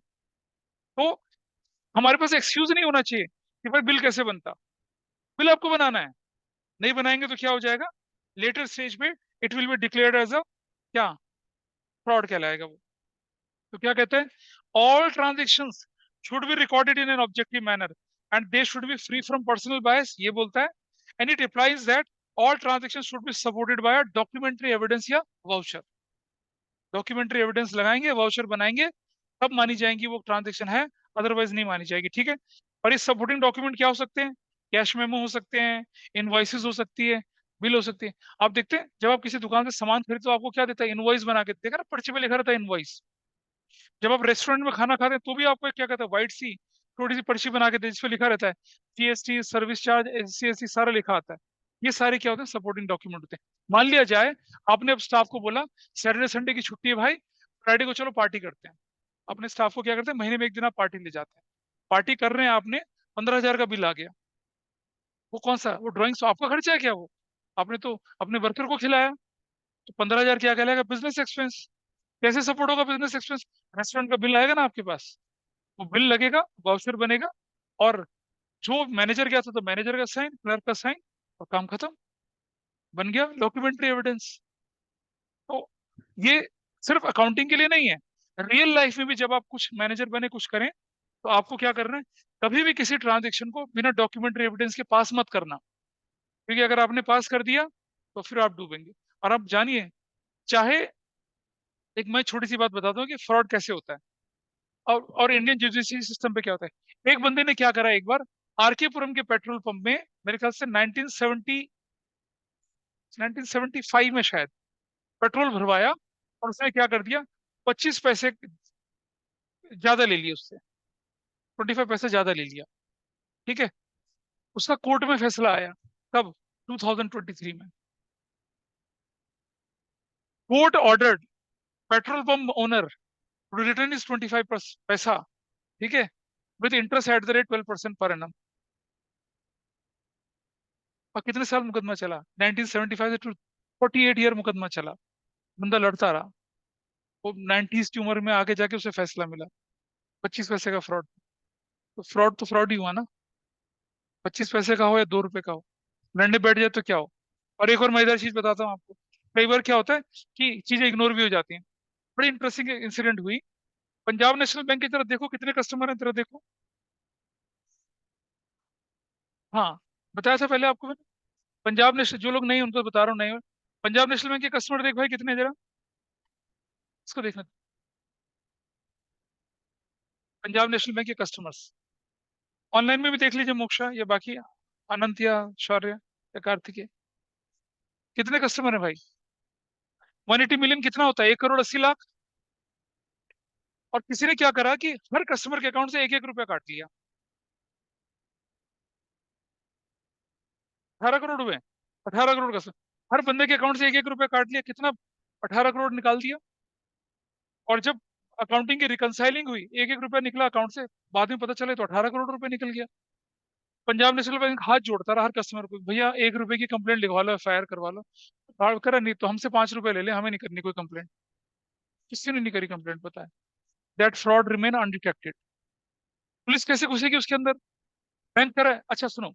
तो हमारे पास एक्सक्यूज नहीं होना चाहिए कि भाई बिल कैसे बनता। बिल आपको बनाना है, नहीं बनाएंगे तो क्या हो जाएगा, लेटर स्टेज पे it will be declared as a क्या, फ्रॉड कहलाएगा वो। तो क्या कहते हैं, all transactions should be recorded in an objective manner and they should be free from personal bias, ये बोलता है। And it applies that all transaction should be supported by a documentary evidence या वाउचर। डॉक्यूमेंट्री एविडेंस लगाएंगे, voucher बनाएंगे, तब मानी जाएंगी वो ट्रांजेक्शन है, अदरवाइज नहीं मानी जाएगी। ठीक है। और इस सपोर्टिंग डॉक्यूमेंट क्या हो सकते हैं, कैश मेमो हो सकते हैं, इनवॉइसेस हो सकती है, बिल हो सकती है। आप देखते हैं जब आप किसी दुकान से सामान खरीदते हो आपको क्या देता है, इनवॉइस बना के देखा ना, पर्चे पे लिखा रहता है इनवॉइस। जब आप रेस्टोरेंट में खाना खाते हैं तो भी आपको क्या कहता है, व्हाइट सी थोड़ी सी पर्ची बना के दे जिसपे लिखा रहता है जीएसटी, सर्विस चार्ज, एससीएसटी सारा लिखा आता है। ये सारे क्या होते हैं, सपोर्टिंग डॉक्यूमेंट होते हैं। मान लिया जाए आपने अब स्टाफ को बोला सैटरडे संडे की छुट्टी है भाई, फ्राइडे को चलो पार्टी करते हैं। अपने स्टाफ को क्या करते हैं, महीने में एक दिन आप पार्टी ले जाते हैं। पार्टी कर रहे हैं आपने, 15,000 का बिल आ गया। वो कौन सा, वो ड्राइंग्स आपका खर्चा है क्या, वो आपने तो अपने वर्कर को खिलाया। तो 15,000 क्या कहलाएगा, बिजनेस एक्सपेंस। कैसे सपोर्ट होगा बिजनेस एक्सपेंस, रेस्टोरेंट का बिल आएगा ना आपके पास, वो बिल लगेगा, वाउचर बनेगा, और जो मैनेजर गया था तो मैनेजर का साइन, क्लर्क का साइन, और काम खत्म, बन गया डॉक्यूमेंट्री एविडेंस। तो ये सिर्फ अकाउंटिंग के लिए नहीं है, रियल लाइफ में भी जब आप कुछ मैनेजर बने कुछ करें तो आपको क्या करना है, कभी भी किसी ट्रांजेक्शन को बिना डॉक्यूमेंट्री एविडेंस के पास मत करना, क्योंकि अगर आपने पास कर दिया तो फिर आप डूबेंगे। और आप जानिए, चाहे एक मैं छोटी सी बात बताता हूँ कि फ्रॉड कैसे होता है, और इंडियन जुडिशरी सिस्टम पे क्या होता है। एक बंदे ने क्या करा, एक बार आरकेपुरम के पेट्रोल पंप में, मेरे ख्याल से 1975 में शायद, पेट्रोल भरवाया और उसने क्या कर दिया, 25 पैसे ज्यादा ले लिए उससे, 25 पैसे ज्यादा ले लिया। ठीक है। उसका कोर्ट में फैसला आया, कब, 2023 में। Court ordered petrol pump owner to return is 25 पैसा, ठीक है, with interest at the rate 12% per annum. और कितने साल मुकदमा चला, 1975 से 48 ईयर मुकदमा चला, बंदा लड़ता रहा। वो 90s की उम्र में आगे जाके उसे फैसला मिला, 25 पैसे का फ्रॉड। तो फ्रॉड ही हुआ ना, 25 पैसे का हो या 2 रुपए का हो, लड़ने बैठ जाए तो क्या हो। और एक और मजेदार चीज बताता हूँ आपको, कई बार क्या होता है कि चीजें इग्नोर भी हो जाती हैं। बड़ी इंटरेस्टिंग इंसिडेंट हुई, पंजाब नेशनल बैंक की तरफ देखो, कितने कस्टमर हैं तरफ देखो। हाँ, बताया था पहले आपको मैंने, पंजाब नेशनल, जो लोग नहीं उनको बता रहा हूँ, नहीं, पंजाब नेशनल बैंक के कस्टमर देख भाई कितने हैं जरा, इसको देखना, पंजाब नेशनल बैंक के कस्टमर्स। ऑनलाइन में भी देख लीजिए, मोक्षा या बाकी अनंत या शौर्य या कार्तिकेय, कितने कस्टमर है भाई, 180 मिलियन कितना होता है, 1,80,00,000। और किसी ने क्या करा कि हर कस्टमर के अकाउंट से 1-1 रुपया काट लिया, 18 करोड़ हुए, 18 करोड़ का, हर बंदे के अकाउंट से 1-1 रुपया काट लिया, कितना, 18 करोड़ निकाल दिया। और जब अकाउंटिंग की रिकंसाइलिंग हुई, 1-1 रुपया निकला अकाउंट से, बाद में पता चले तो 18 करोड़ रुपए निकल गया। पंजाब नेशनल बैंक हाथ जोड़ता रहा हर कस्टमर को, भैया 1 रुपए की कंप्लेंट लिखवा लो, एफआईआर करवा लो। करा नहीं तो हमसे 5 रुपए ले ले, हमें नहीं करनी कोई कंप्लेंट। किसी ने नहीं करी कंप्लेंट, पता है। That fraud remain undetected. Police कैसे घुसेगी उसके अंदर, बैंक कह रहा है, अच्छा सुनो,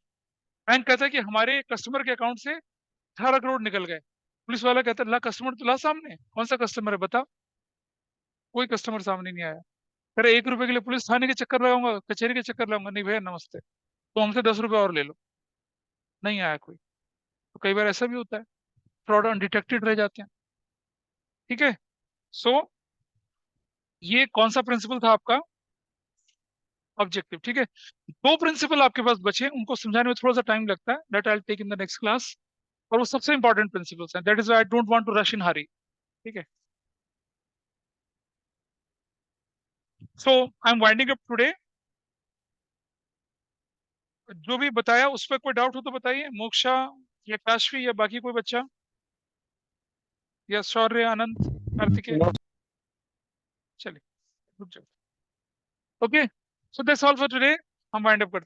बैंक कहता है कि हमारे कस्टमर के अकाउंट से 18 करोड़ निकल गए। पुलिस वाला कहता है ला कस्टमर तो ला सामने, कौन सा कस्टमर है बता। कोई कस्टमर सामने नहीं आया। कह रहे 1 रुपए के लिए पुलिस थाने के चक्कर लगाऊंगा, कचहरी के चक्कर लगाऊंगा, नहीं भैया नमस्ते, तो हमसे 10 रुपए और ले लो। नहीं आया कोई। तो कई बार ऐसा भी होता है, फ्रॉड अनडिटेक्टेड रह जाते हैं। ठीक है। सो ये कौन सा प्रिंसिपल था आपका, ऑब्जेक्टिव। ठीक है। दो प्रिंसिपल आपके पास बचे, उनको समझाने में थोड़ा सा टाइम लगता है, that I take in the next class. और वो सबसे इंपॉर्टेंट प्रिंसिपल्स हैं, that is I don't want to rush in hurry. ठीक है। So I am winding up today. जो भी बताया उस पर कोई डाउट हो तो बताइए, मोक्षा या काशवी या बाकी कोई बच्चा, या शौर्य, आनंद, कार्तिकेय, चलिए रुक जाओ। Okay, so that's all for today, हम वाइंड अप करते हैं।